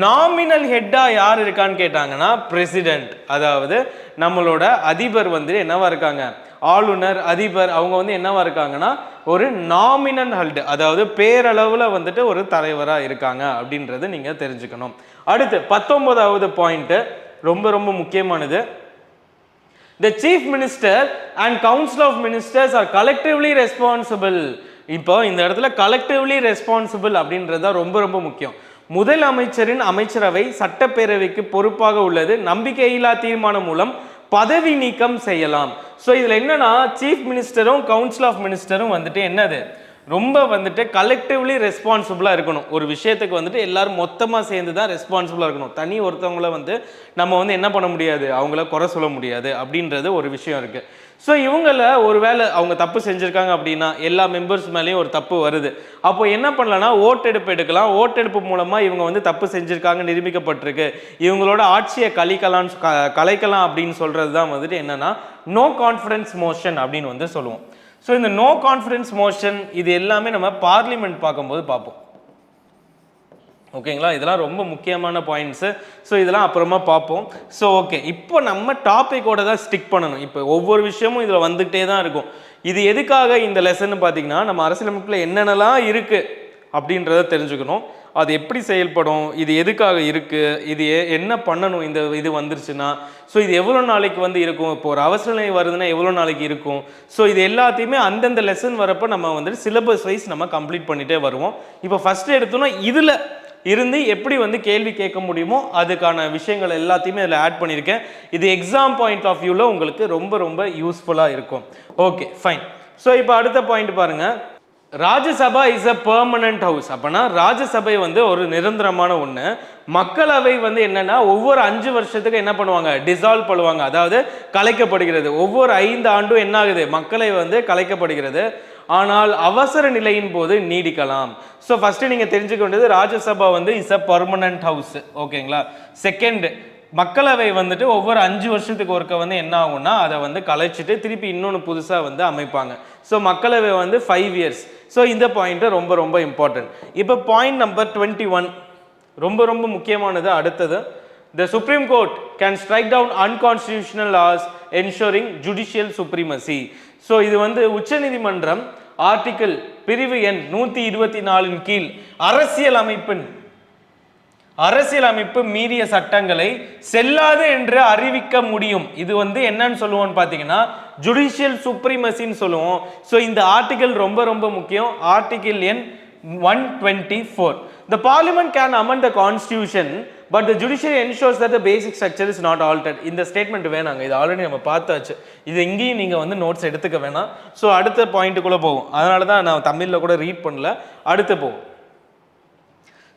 நாமினல் ஹெட்டாக யார் இருக்கான்னு கேட்டாங்கன்னா பிரசிடென்ட், அதாவது நம்மளோட அதிபர் வந்து என்னவா இருக்காங்க, ஆளுநர், அதிபர், அவங்க வந்து என்னவா இருக்காங்கன்னா ஒரு நாமினல் ஹெட், அதாவது பேரளவில் வந்துட்டு ஒரு தலைவராக இருக்காங்க அப்படின்றது நீங்கள் தெரிஞ்சுக்கணும். அடுத்து 19வது பாயிண்ட் ரொம்ப ரொம்ப முக்கியமானது. The chief minister and council of ministers are collectively responsible. இப்போ இந்த இடத்துல collectively responsible அப்படின்றது தான் ரொம்ப ரொம்ப முக்கியம். முதல் அமைச்சரின் அமைச்சரவை சட்டப்பேரவைக்கு பொறுப்பாக உள்ளது. நம்பிக்கையில்லா தீர்மானம் மூலம் பதவி நீக்கம் செய்யலாம். ஸோ இதில் என்னன்னா சீஃப் மினிஸ்டரும் கவுன்சில் ஆஃப் மினிஸ்டரும் வந்துட்டு என்னது ரொம்ப வந்துட்டு கலெக்டிவ்லி ரெஸ்பான்சிபிளாக இருக்கணும். ஒரு விஷயத்துக்கு வந்துட்டு எல்லாரும் மொத்தமாக சேர்ந்து தான் ரெஸ்பான்சிபிளாக இருக்கணும். தனி ஒருத்தவங்கள வந்து நம்ம வந்து என்ன பண்ண முடியாது, அவங்கள குறை சொல்ல முடியாது அப்படின்றது ஒரு விஷயம் இருக்குது. ஸோ இவங்கள ஒருவேளை அவங்க தப்பு செஞ்சுருக்காங்க அப்படின்னா எல்லா மெம்பர்ஸ் மேலேயும் ஒரு தப்பு வருது. அப்போ என்ன பண்ணலாம்னா ஓட்டெடுப்பு எடுக்கலாம். ஓட்டெடுப்பு மூலமாக இவங்க வந்து தப்பு செஞ்சுருக்காங்க நிரூபிக்கப்பட்டிருக்கு, இவங்களோட ஆட்சியை கலைக்கலாம் அப்படின்னு சொல்கிறது தான் வந்துட்டு என்னன்னா நோ கான்ஃபிடன்ஸ் மோஷன் அப்படின்னு வந்து சொல்லுவோம். ஸோ இந்த நோ கான்ஃபிடன்ஸ் மோஷன் இது எல்லாமே நம்ம பார்லிமெண்ட் பார்க்கும்போது பார்ப்போம். ஓகேங்களா, இதெல்லாம் ரொம்ப முக்கியமான பாயிண்ட்ஸு. ஸோ இதெல்லாம் அப்புறமா பார்ப்போம். ஸோ ஓகே, இப்போ நம்ம டாப்பிக்கோட தான் ஸ்டிக் பண்ணணும். இப்போ ஒவ்வொரு விஷயமும் இதில் வந்துகிட்டே தான் இருக்கும். இது எதுக்காக இந்த லெசன் பார்த்தீங்கன்னா, நம்ம அரசியலமைப்பில் என்னென்னலாம் இருக்குது அப்படின்றத தெரிஞ்சுக்கணும். அது எப்படி செயல்படும், இது எதுக்காக இருக்குது, இது என்ன பண்ணணும் இந்த இது வந்துருச்சுன்னா, ஸோ இது எவ்வளோ நாளைக்கு வந்து இருக்கும், இப்போ ஒரு அவசர நிலை வருதுன்னா எவ்வளோ நாளைக்கு இருக்கும். ஸோ இது எல்லாத்தையுமே அந்தந்த லெசன் வரப்போ நம்ம வந்துட்டு சிலபஸ் வைஸ் நம்ம கம்ப்ளீட் பண்ணிகிட்டே வருவோம். இப்போ ஃபஸ்ட்டு எடுத்தோன்னா இதில் இருந்து எப்படி வந்து கேள்வி கேட்க முடியுமோ அதுக்கான விஷயங்கள் எல்லாத்தையுமே இதில் ஆட் பண்ணியிருக்கேன். இது எக்ஸாம் பாயிண்ட் ஆஃப் வியூவில் உங்களுக்கு ரொம்ப ரொம்ப யூஸ்ஃபுல்லாக இருக்கும். Okay fine. ஸோ இப்போ அடுத்த பாயிண்ட் பாருங்கள். Rajya Sabha is a permanent house. அப்போனா ராஜ்யசபை வந்து ஒரு நிரந்தரமான ஒன்று. மக்களவை வந்து என்னன்னா ஒவ்வொரு 5 வருஷத்துக்கு என்ன பண்ணுவாங்க, டிசால்வ் பண்ணுவாங்க, அதாவது கலைக்கப்படுகிறது. ஒவ்வொரு 5 ஆண்டும் என்ன ஆகுது, மக்களவை வந்து கலைக்கப்படுகிறது. ஆனால் அவசர நிலையின் போது நீடிக்கலாம். ஸோ ஃபர்ஸ்ட் நீங்க தெரிஞ்சுக்க வேண்டியது ராஜ்யசபா வந்து இஸ் அ பர்மனன்ட் ஹவுஸ். ஓகேங்களா. செகண்ட், மக்களவை வந்துட்டு ஒவ்வொரு 5 வருஷத்துக்கு ஒருக்க வந்து என்ன ஆகும்னா அதை வந்து கலைச்சிட்டு திருப்பி இன்னொன்று புதுசாக வந்து அமைப்பாங்க. ஸோ மக்களவை வந்து 5 இயர்ஸ். ஸோ இந்த பாயிண்ட் ரொம்ப ரொம்ப இம்பார்ட்டன்ட். இப்போ பாயிண்ட் நம்பர் 21 ரொம்ப ரொம்ப முக்கியமானது. அடுத்தது, the Supreme Court can strike down unconstitutional laws ensuring judicial supremacy. So இது வந்து உச்சநீதிமன்றம் ஆர்டிகிள் பிரிவு எண் 124 கீழ் அரசியலமைப்பு மீறிய சட்டங்களை செல்லாது என்று அறிவிக்க முடியும். இது வந்து என்னன்னு சொல்லுவோம்னு பார்த்தீங்கன்னா ஜுடிஷியல் சுப்ரீமசின்னு சொல்லுவோம். ஸோ இந்த ஆர்டிகிள் ரொம்ப ரொம்ப முக்கியம். ஆர்டிகிள் எண் 124. The parliament can amend the constitution, but the judiciary ensures that the basic structure is not altered. இந்த ஸ்டேட்மெண்ட் வேணாங்க, இது ஆல்ரெடி நம்ம பார்த்தாச்சு. இது எங்கேயும் நீங்கள் வந்து நோட்ஸ் எடுத்துக்க வேணாம். ஸோ அடுத்த பாயிண்ட்டுக்குள்ளே போகும். அதனால தான் நான் தமிழில் கூட ரீட் பண்ணல. அடுத்து போகும்.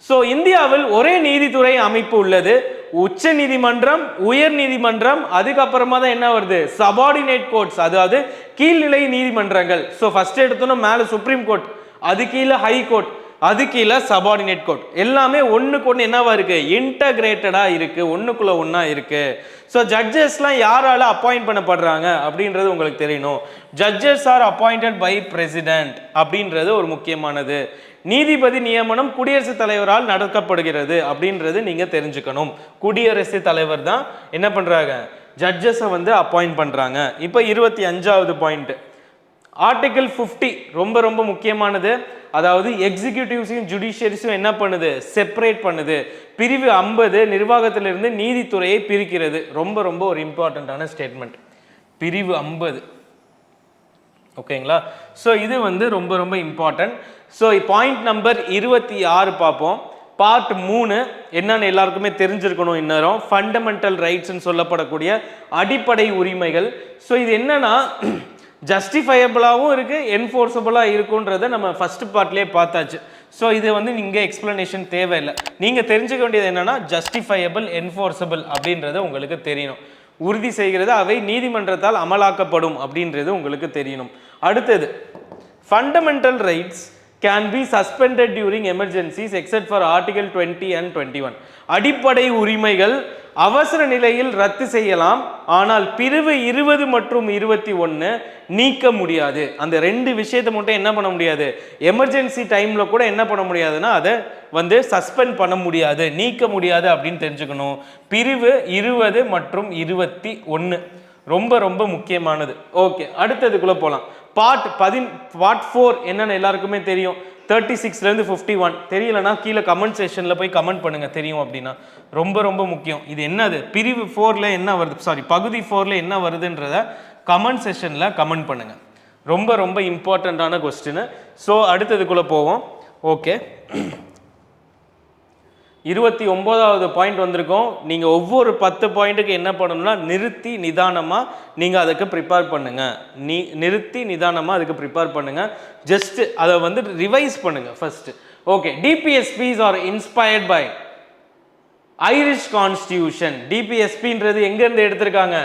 ஸோ இந்தியாவில் ஒரே நீதித்துறை அமைப்பு உள்ளது. உச்ச நீதிமன்றம், உயர் நீதிமன்றம், அதுக்கப்புறமா தான் என்ன வருது, சபார்டினேட் கோர்ட்ஸ், அதாவது கீழ்நிலை நீதிமன்றங்கள். ஸோ ஃபர்ஸ்ட் எடுத்தோன்னா மேலே சுப்ரீம் கோர்ட், அது கீழே ஹை கோர்ட், அது கீழே சபார்டினேட் கோர்ட். எல்லாமே ஒன்றுக்கு ஒன்று என்னவா இருக்கு, இன்டகிரேட்டடாக இருக்கு, ஒன்றுக்குள்ள ஒன்றா இருக்கு. ஸோ ஜட்ஜஸ்லாம் யாரால அப்பாயிண்ட் பண்ணப்படுறாங்க அப்படின்றது உங்களுக்கு தெரியணும். Judges are appointed by president அப்படின்றது ஒரு முக்கியமானது. நீதிபதி நியமனம் குடியரசுத் தலைவரால் நடக்கப்படுகிறது அப்படின்றது நீங்க தெரிஞ்சுக்கணும். குடியரசுத் தலைவர் தான் என்ன பண்றாங்க, ஜட்ஜஸை வந்து அப்பாயிண்ட் பண்றாங்க. இப்போ 25வது பாயிண்ட், ஆர்டிகிள் 50 ரொம்ப ரொம்ப முக்கியமானது. அதாவது எக்ஸிக்யூட்டிவ்ஸையும் ஜுடிஷியரிஸும் என்ன பண்ணுது, செப்பரேட் பண்ணுது. பிரிவு 50 நிர்வாகத்திலிருந்து நீதித்துறையை பிரிக்கிறது. ரொம்ப ரொம்ப ஒரு இம்பார்ட்டண்ட்டான ஸ்டேட்மெண்ட் பிரிவு 50. ஓகேங்களா? ஸோ இது வந்து ரொம்ப ரொம்ப இம்பார்ட்டன்ட். ஸோ பாயிண்ட் நம்பர் 26 பார்ப்போம். பார்ட் 3 என்னன்னு எல்லாருக்குமே தெரிஞ்சிருக்கணும். இந்நேரம் ஃபண்டமெண்டல் ரைட்ஸ்ன்னு சொல்லப்படக்கூடிய அடிப்படை உரிமைகள். ஸோ இது என்னன்னா ஜஸ்டிஃபையபிளாகவும் இருக்கு, என்ஃபோர்ஸபிளாக இருக்குன்றதை நம்ம ஃபர்ஸ்ட் பார்ட்லேயே பார்த்தாச்சு. ஸோ இது வந்து நீங்கள் எக்ஸ்பிளனேஷன் தேவையில்லை. நீங்கள் தெரிஞ்சுக்க வேண்டியது என்னன்னா ஜஸ்டிஃபையபிள், என்ஃபோர்ஸபிள் அப்படின்றத உங்களுக்கு தெரியணும். உறுதி செய்கிறது, அவை நீதிமன்றத்தால் அமலாக்கப்படும் அப்படின்றது உங்களுக்கு தெரியணும். அடுத்தது, fundamental rights can be suspended during emergencies except for article 20 and 21. அடிப்படை உரிமைகள் அவசர நிலையில் ரத்து செய்யலாம், ஆனால் பிரிவு 20 மற்றும் 21 நீக்க முடியாது. அந்த ரெண்டு விஷயத்தை மட்டும் என்ன பண்ண முடியாது, எமர்ஜென்சி டைம்ல கூட என்ன பண்ண முடியாதுன்னா அதை வந்து சஸ்பெண்ட் பண்ண முடியாது, நீக்க முடியாது அப்படின்னு தெரிஞ்சுக்கணும். பிரிவு 20 மற்றும் 21 ரொம்ப ரொம்ப முக்கியமானது. ஓகே, அடுத்ததுக்குள்ள போலாம். பார்ட் 4 என்னன்னு எல்லாருக்குமே தெரியும். 36லேருந்து 51 தெரியலனா கீழே கமெண்ட் செக்ஷனில் போய் கமெண்ட் பண்ணுங்க, தெரியும் அப்படின்னா. ரொம்ப ரொம்ப முக்கியம். இது என்னது, பிரிவு 4ல என்ன வருது, பகுதி 4ல என்ன வருதுன்றத கமெண்ட் செக்ஷனில் கமெண்ட் பண்ணுங்க. ரொம்ப ரொம்ப இம்பார்ட்டண்ட்டான கொஸ்டின். ஸோ அடுத்ததுக்குள்ளே போவோம். ஓகே, 29வது பாயிண்ட் வந்திருக்கோம். நீங்கள் ஒவ்வொரு 10 பாயிண்ட்டுக்கு என்ன பண்ணணும்னா நிறுத்தி நிதானமாக நீங்கள் அதுக்கு ப்ரிப்பேர் பண்ணுங்கள். நிறுத்தி நிதானமாக அதுக்கு ப்ரிப்பேர் பண்ணுங்கள். ஜஸ்ட் அதை வந்து ரிவைஸ் பண்ணுங்கள் first. Okay, DPSPs are inspired by Irish constitution. டிபிஎஸ்பின்றது எங்கேருந்து எடுத்திருக்காங்க,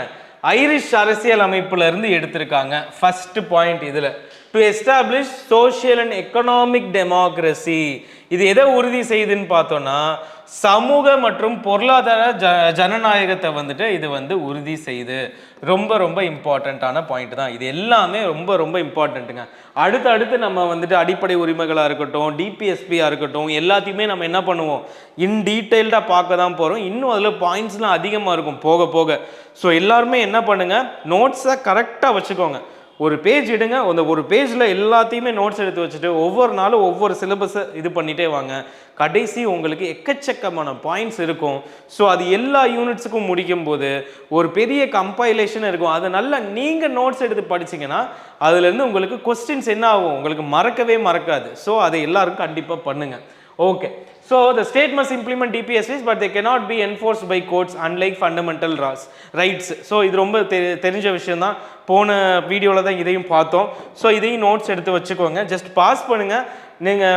ஐரிஷ் அரசியல் அமைப்புல இருந்து எடுத்திருக்காங்க. ஃபர்ஸ்ட் பாயிண்ட் இதில் to establish social and economic democracy. இது எதை உறுதி செய்யுதுன்னு பார்த்தோம்னா சமூக மற்றும் பொருளாதார ஜனநாயகத்தை வந்துட்டு இது வந்து உறுதி செய்யுது. ரொம்ப ரொம்ப இம்பார்ட்டண்ட்டான பாயிண்ட் தான். இது எல்லாமே ரொம்ப ரொம்ப இம்பார்ட்டண்ட்டுங்க. அடுத்து நம்ம வந்துட்டு அடிப்படை உரிமைகளாக இருக்கட்டும், டிபிஎஸ்பியாக இருக்கட்டும், எல்லாத்தையுமே நம்ம என்ன பண்ணுவோம், இன் டீட்டெயில்டாக பார்க்க தான் போகிறோம். இன்னும் அதில் பாயிண்ட்ஸ்லாம் அதிகமாக இருக்கும் போக போக. ஸோ எல்லாருமே என்ன பண்ணுங்கள், நோட்ஸை கரெக்டாக வச்சுக்கோங்க. ஒரு பேஜ் எடுங்க, அந்த ஒரு பேஜில் எல்லாத்தையுமே நோட்ஸ் எடுத்து வச்சுட்டு ஒவ்வொரு நாளும் ஒவ்வொரு சிலபஸை இது பண்ணிகிட்டே வாங்க. கடைசி உங்களுக்கு எக்கச்சக்கமான பாயிண்ட்ஸ் இருக்கும். ஸோ அது எல்லா யூனிட்ஸுக்கும் முடிக்கும் போது ஒரு பெரிய கம்பைலேஷன் இருக்கும். அதை நல்லா நீங்கள் நோட்ஸ் எடுத்து படிச்சிங்கன்னா அதுலேருந்து உங்களுக்கு கொஸ்டின்ஸ் என்ன ஆகும், உங்களுக்கு மறக்கவே மறக்காது. ஸோ அதை எல்லாருக்கும் கண்டிப்பாக பண்ணுங்கள். Okay, so the state must implement DPSPs but they cannot be enforced by courts unlike fundamental rights. so இது ரொம்ப தெரிஞ்ச விஷயம் தான். போன வீடியோவில் தான் இதையும் பார்த்தோம். ஸோ இதையும் நோட்ஸ் எடுத்து வச்சுக்கோங்க. ஜஸ்ட் பாஸ் பண்ணுங்கள்.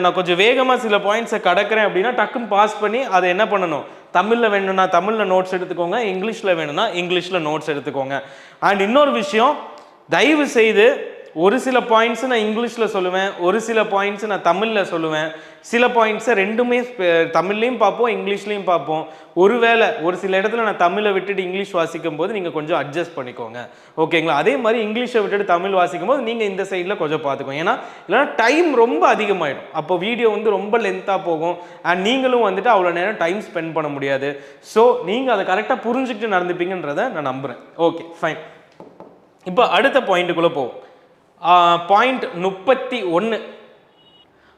நான் கொஞ்சம் வேகமாக சில பாயிண்ட்ஸை கடக்கிறேன் அப்படின்னா டக்குன்னு பாஸ் பண்ணி அதை என்ன பண்ணணும், தமிழில் வேணும்னா தமிழில் நோட்ஸ் எடுத்துக்கோங்க, இங்கிலீஷில் வேணும்னா இங்கிலீஷில் நோட்ஸ் எடுத்துக்கோங்க. அண்ட் இன்னொரு விஷயம், தயவு செய்து ஒரு சில பாயிண்ட்ஸு நான் இங்கிலீஷில் சொல்லுவேன், ஒரு சில பாயிண்ட்ஸு நான் தமிழில் சொல்லுவேன். சில பாயிண்ட்ஸை ரெண்டுமே தமிழ்லையும் பார்ப்போம், இங்கிலீஷ்லையும் பார்ப்போம். ஒருவேளை ஒரு சில இடத்துல நான் தமிழை விட்டுட்டு இங்கிலீஷ் வாசிக்கும் போது நீங்கள் கொஞ்சம் அட்ஜஸ்ட் பண்ணிக்கோங்க. ஓகேங்களா? அதே மாதிரி இங்கிலீஷை விட்டுட்டு தமிழ் வாசிக்கும் போது நீங்கள் இந்த சைடில் கொஞ்சம் பார்த்துக்கோங்க. ஏன்னா இல்லைனா டைம் ரொம்ப அதிகமாகிடும். அப்போ வீடியோ வந்து ரொம்ப லென்த்தாக போகும். அண்ட் நீங்களும் வந்துட்டு அவ்வளோ நேரம் டைம் ஸ்பெண்ட் பண்ண முடியாது. ஸோ நீங்கள் அதை கரெக்டாக புரிஞ்சுக்கிட்டு நடந்துப்பீங்கன்றதை நான் நம்புகிறேன். Okay, fine. இப்போ அடுத்த பாயிண்ட்டுக்குள்ளே போவோம். பாயிண்ட் 31.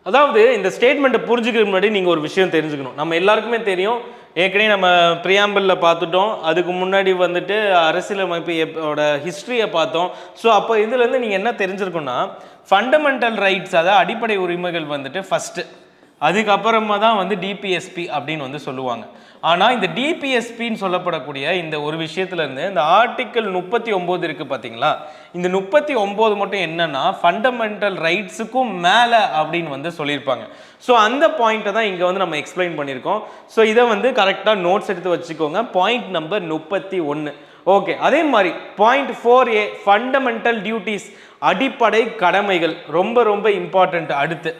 அதாவது இந்த ஸ்டேட்மெண்ட்டை புரிஞ்சுக்கிறதுக்கு முன்னாடி நீங்கள் ஒரு விஷயம் தெரிஞ்சுக்கணும். நம்ம எல்லாருக்குமே தெரியும் ஏற்கனவே நம்ம ப்ரியாம்பிளில் பார்த்துட்டோம், அதுக்கு முன்னாடி வந்துட்டு அரசியலமைப்போட ஹிஸ்ட்ரியை பார்த்தோம். ஸோ அப்போ இதுலேருந்து நீங்கள் என்ன தெரிஞ்சிருக்குன்னா, ஃபண்டமெண்டல் ரைட்ஸ், அதாவது அடிப்படை உரிமைகள் வந்துட்டு ஃபஸ்ட்டு, அதுக்கப்புறமா தான் வந்து டிபிஎஸ்பி அப்படின்னு வந்து சொல்லுவாங்க. ஆனால் இந்த டிபிஎஸ்பின்னு சொல்லப்படக்கூடிய இந்த ஒரு விஷயத்துலேருந்து இந்த ஆர்டிக்கிள் 39 இருக்குது பார்த்தீங்களா, இந்த 39 மட்டும் என்னன்னா ஃபண்டமெண்டல் ரைட்ஸுக்கும் மேலே அப்படின்னு வந்து சொல்லியிருப்பாங்க. ஸோ அந்த பாயிண்ட்டை தான் இங்கே வந்து நம்ம எக்ஸ்பிளைன் பண்ணியிருக்கோம். ஸோ இதை வந்து கரெக்டாக நோட்ஸ் எடுத்து வச்சுக்கோங்க. Point number 31. ஓகே, அதே மாதிரி பாயிண்ட் 4A ஃபண்டமெண்டல் டியூட்டிஸ், அடிப்படை கடமைகள், ரொம்ப ரொம்ப இம்பார்ட்டண்ட். அடுத்து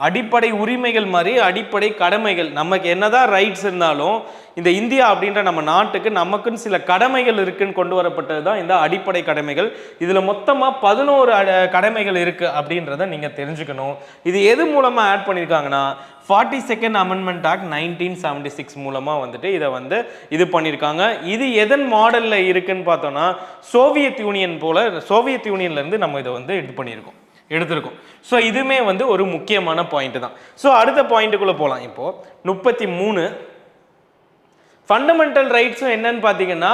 அடிப்படை உரிமைகள் மாதிரி அடிப்படை கடமைகள். நமக்கு என்னதான் ரைட்ஸ் இருந்தாலும் இந்த இந்தியா அப்படின்ற நம்ம நாட்டுக்கு நமக்குன்னு சில கடமைகள் இருக்குன்னு கொண்டு வரப்பட்டது தான் இந்த அடிப்படை கடமைகள். இதில் மொத்தமாக 11 கடமைகள் இருக்கு அப்படின்றத நீங்கள் தெரிஞ்சுக்கணும். இது எது மூலமாக ஆட் பண்ணியிருக்காங்கன்னா 42nd அமெண்ட்மெண்ட் ஆக்ட் 1976 மூலமாக வந்துட்டு இதை வந்து இது பண்ணியிருக்காங்க. இது எதன் மாடலில் இருக்குன்னு பார்த்தோன்னா சோவியத் யூனியன் போல, சோவியத் யூனியன்லேருந்து நம்ம இதை வந்து இது பண்ணியிருக்கோம், எடுத்திருக்கோம். ஸோ இதுவுமே வந்து ஒரு முக்கியமான பாயிண்ட் தான். ஸோ அடுத்த பாயிண்ட்டுக்குள்ளே போகலாம். இப்போது 33 ஃபண்டமெண்டல் ரைட்ஸும் என்னன்னு பார்த்தீங்கன்னா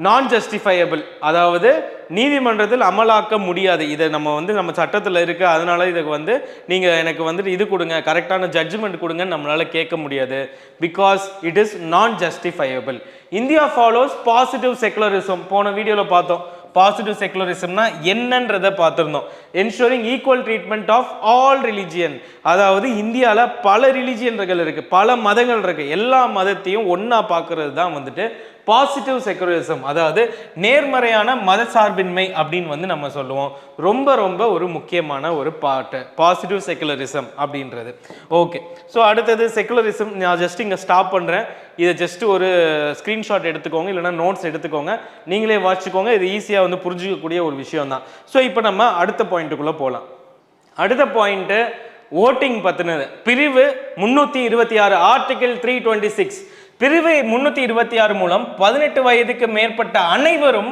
நான் ஜஸ்டிஃபையபிள், அதாவது நீதிமன்றத்தில் அமலாக்க முடியாது. இதை நம்ம சட்டத்தில் இருக்குது, அதனால இதுக்கு வந்து நீங்கள் எனக்கு வந்துட்டு இது கொடுங்க, கரெக்டான ஜட்ஜ்மெண்ட் கொடுங்கன்னு நம்மளால் கேட்க முடியாது. Because it is non justifiable. India follows positive secularism. போன வீடியோவில் பார்த்தோம் பாசிட்டிவ் செக்குலரிசம்னா என்னன்றதை பார்த்துருந்தோம். Ensuring equal treatment of all religion, அதாவது இந்தியாவில் பல ரிலிஜியன்கள் இருக்குது, பல மதங்கள் இருக்குது, எல்லா மதத்தையும் ஒன்றா பார்க்கறது தான் வந்துட்டு பாசிட்டிவ் செக்குலரிசம், அதாவது நேர்மறையான மத சார்பின்மை அப்படின்னு வந்து நம்ம சொல்லுவோம். ரொம்ப ரொம்ப ஒரு முக்கியமான ஒரு பார்ட்டு பாசிட்டிவ் செக்குலரிசம் அப்படின்றது. ஓகே, ஸோ அடுத்தது செக்குலரிசம். நான் ஜஸ்ட் இங்கே ஸ்டாப் பண்ணுறேன். இதை ஜஸ்ட் ஒரு ஸ்க்ரீன்ஷாட் எடுத்துக்கோங்க, இல்லைனா நோட்ஸ் எடுத்துக்கோங்க, நீங்களே வாசிச்சுக்கோங்க. இது ஈஸியாக வந்து புரிஞ்சிக்கக்கூடிய ஒரு விஷயம் தான். ஸோ இப்போ நம்ம அடுத்த பாயிண்ட்டுக்குள்ளே போகலாம். அடுத்த பாயிண்ட்டு ஓட்டிங் பற்றினது. பிரிவு 326 ஆர்டிகிள் 326. பிரிவு 326 மூலம் 18 வயதுக்கு மேற்பட்ட அனைவரும்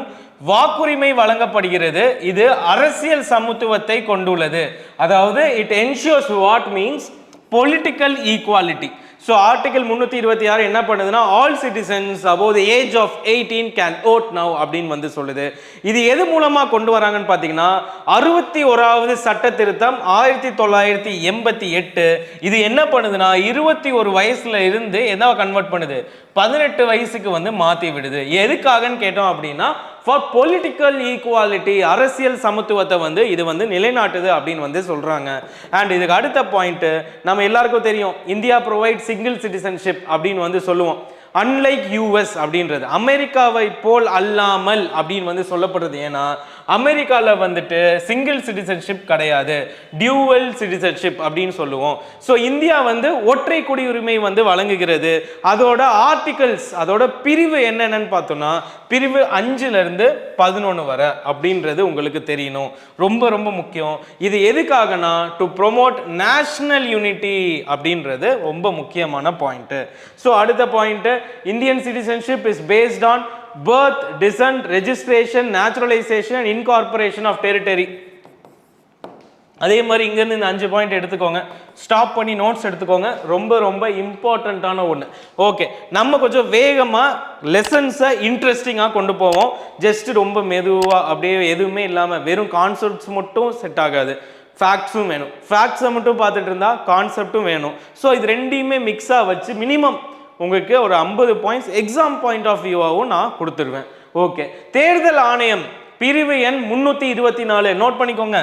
வாக்குரிமை வழங்கப்படுகிறது. இது அரசியல் சமத்துவத்தை கொண்டுள்ளது. அதாவது it ensures what means political equality. So article 326 என்ன பண்ணுதுன்னா all citizens above the age of 18 can vote now அப்படின்னு வந்து சொல்லுது. இது எது மூலமாக கொண்டு வராங்கன்னு பார்த்தீங்கன்னா 61வது சட்ட திருத்தம் 1988. இது என்ன பண்ணுதுன்னா 21 வயசுல இருந்து என்ன கன்வெர்ட் பண்ணுது, 18 வயசுக்கு வந்து மாற்றி விடுது. எதுக்காகன்னு கேட்டோம் அப்படின்னா ஃபார் பொலிட்டிக்கல் ஈக்குவாலிட்டி, அரசியல் சமத்துவத்தை வந்து இது வந்து நிலைநாட்டுது அப்படின்னு வந்து சொல்றாங்க. அண்ட் இதுக்கு அடுத்த பாயிண்ட் நம்ம எல்லாருக்கும் தெரியும், இந்தியா ப்ரொவைட் சிங்கிள் சிட்டிசன்ஷிப் அப்படின்னு வந்து சொல்லுவோம். அன்லைக் யூஎஸ் அப்படின்றது அமெரிக்காவை போல் அல்லாமல் அப்படின்னு வந்து சொல்லப்படுறது. ஏன்னா அமெரிக்காவில் வந்துட்டு சிங்கிள் சிட்டிசன்ஷிப் கிடையாது, டியூவல் சிட்டிசன்ஷிப் அப்படின்னு சொல்லுவோம். ஸோ இந்தியா வந்து ஒற்றை குடியுரிமை வந்து வழங்குகிறது. அதோட ஆர்டிகல்ஸ், அதோட பிரிவு என்னென்னு பார்த்தோம்னா பிரிவு 5லேருந்து 11 வரை அப்படின்றது உங்களுக்கு தெரியணும். ரொம்ப ரொம்ப முக்கியம். இது எதுக்காகனா டு ப்ரொமோட் நேஷனல் யூனிட்டி அப்படின்றது ரொம்ப முக்கியமான பாயிண்ட். ஸோ அடுத்த point, Indian citizenship is based on birth, descent, registration, naturalization and incorporation of territory. அதே மாதிரி இங்கேருந்து இந்த 5 பாயிண்ட் எடுத்துக்கோங்க, ஸ்டாப் பண்ணி நோட்ஸ் எடுத்துக்கோங்க. ரொம்ப ரொம்ப இம்பார்ட்டண்ட்டான ஒன்று. ஓகே, நம்ம கொஞ்சம் வேகமாக லெசன்ஸை இன்ட்ரெஸ்டிங்காக கொண்டு போவோம். ஜஸ்ட் ரொம்ப மெதுவாக அப்படியே எதுவுமே இல்லாமல் வெறும் கான்செப்ட்ஸ் மட்டும் செட் ஆகாது, ஃபேக்ட்ஸும் வேணும். ஃபேக்ட்ஸை மட்டும் பார்த்துட்டு இருந்தால் கான்செப்டும் வேணும். ஸோ இது ரெண்டையுமே மிக்ஸாக வச்சு மினிமம் உங்களுக்கு ஒரு 50 பாயிண்ட்ஸ் எக்ஸாம் பாயிண்ட் ஆஃப் வியூவாகவும் நான் கொடுத்துருவேன். ஓகே, தேர்தல் ஆணையம் பிரிவு எண் 324 நோட் பண்ணிக்கோங்க.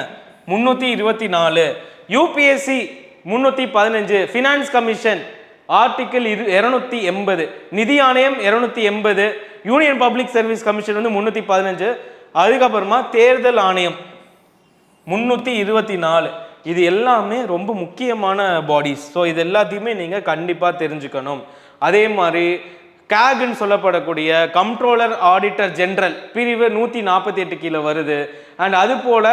324. யூபிஎஸ்சி 315. Finance commission article 280. நிதி ஆணையம் 280. யூனியன் பப்ளிக் சர்வீஸ் கமிஷன் வந்து 315. அதுக்கப்புறமா தேர்தல் ஆணையம் 324. இது எல்லாமே ரொம்ப முக்கியமான பாடிஸ். ஸோ இது எல்லாத்தையுமே நீங்கள் கண்டிப்பாக தெரிஞ்சுக்கணும். அதே மாதிரி கேக்னு சொல்லப்படக்கூடிய கம்ட்ரோலர் ஆடிட்டர் ஜெனரல் பிரிவு 148 கீழே வருது. அண்ட் அது போல்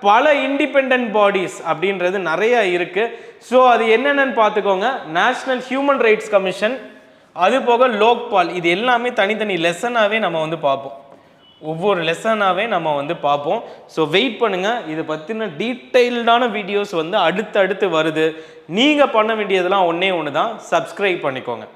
பல இண்டிபெண்ட் பாடிஸ் அப்படின்றது நிறைய இருக்குது. ஸோ அது என்னென்னு பார்த்துக்கோங்க. நேஷ்னல் ஹியூமன் ரைட்ஸ் கமிஷன், அது போக லோக்பால். இது எல்லாமே தனித்தனி லெசனாகவே நம்ம வந்து பார்ப்போம், ஒவ்வொரு லெசனாகவே நம்ம வந்து பார்ப்போம். ஸோ வெயிட் பண்ணுங்கள், இதை பற்றின டீட்டெயில்டான வீடியோஸ் வந்து அடுத்தடுத்து வருது. நீங்கள் பண்ண வேண்டியதெல்லாம் ஒன்றே ஒன்று தான், சப்ஸ்கிரைப் பண்ணிக்கோங்க.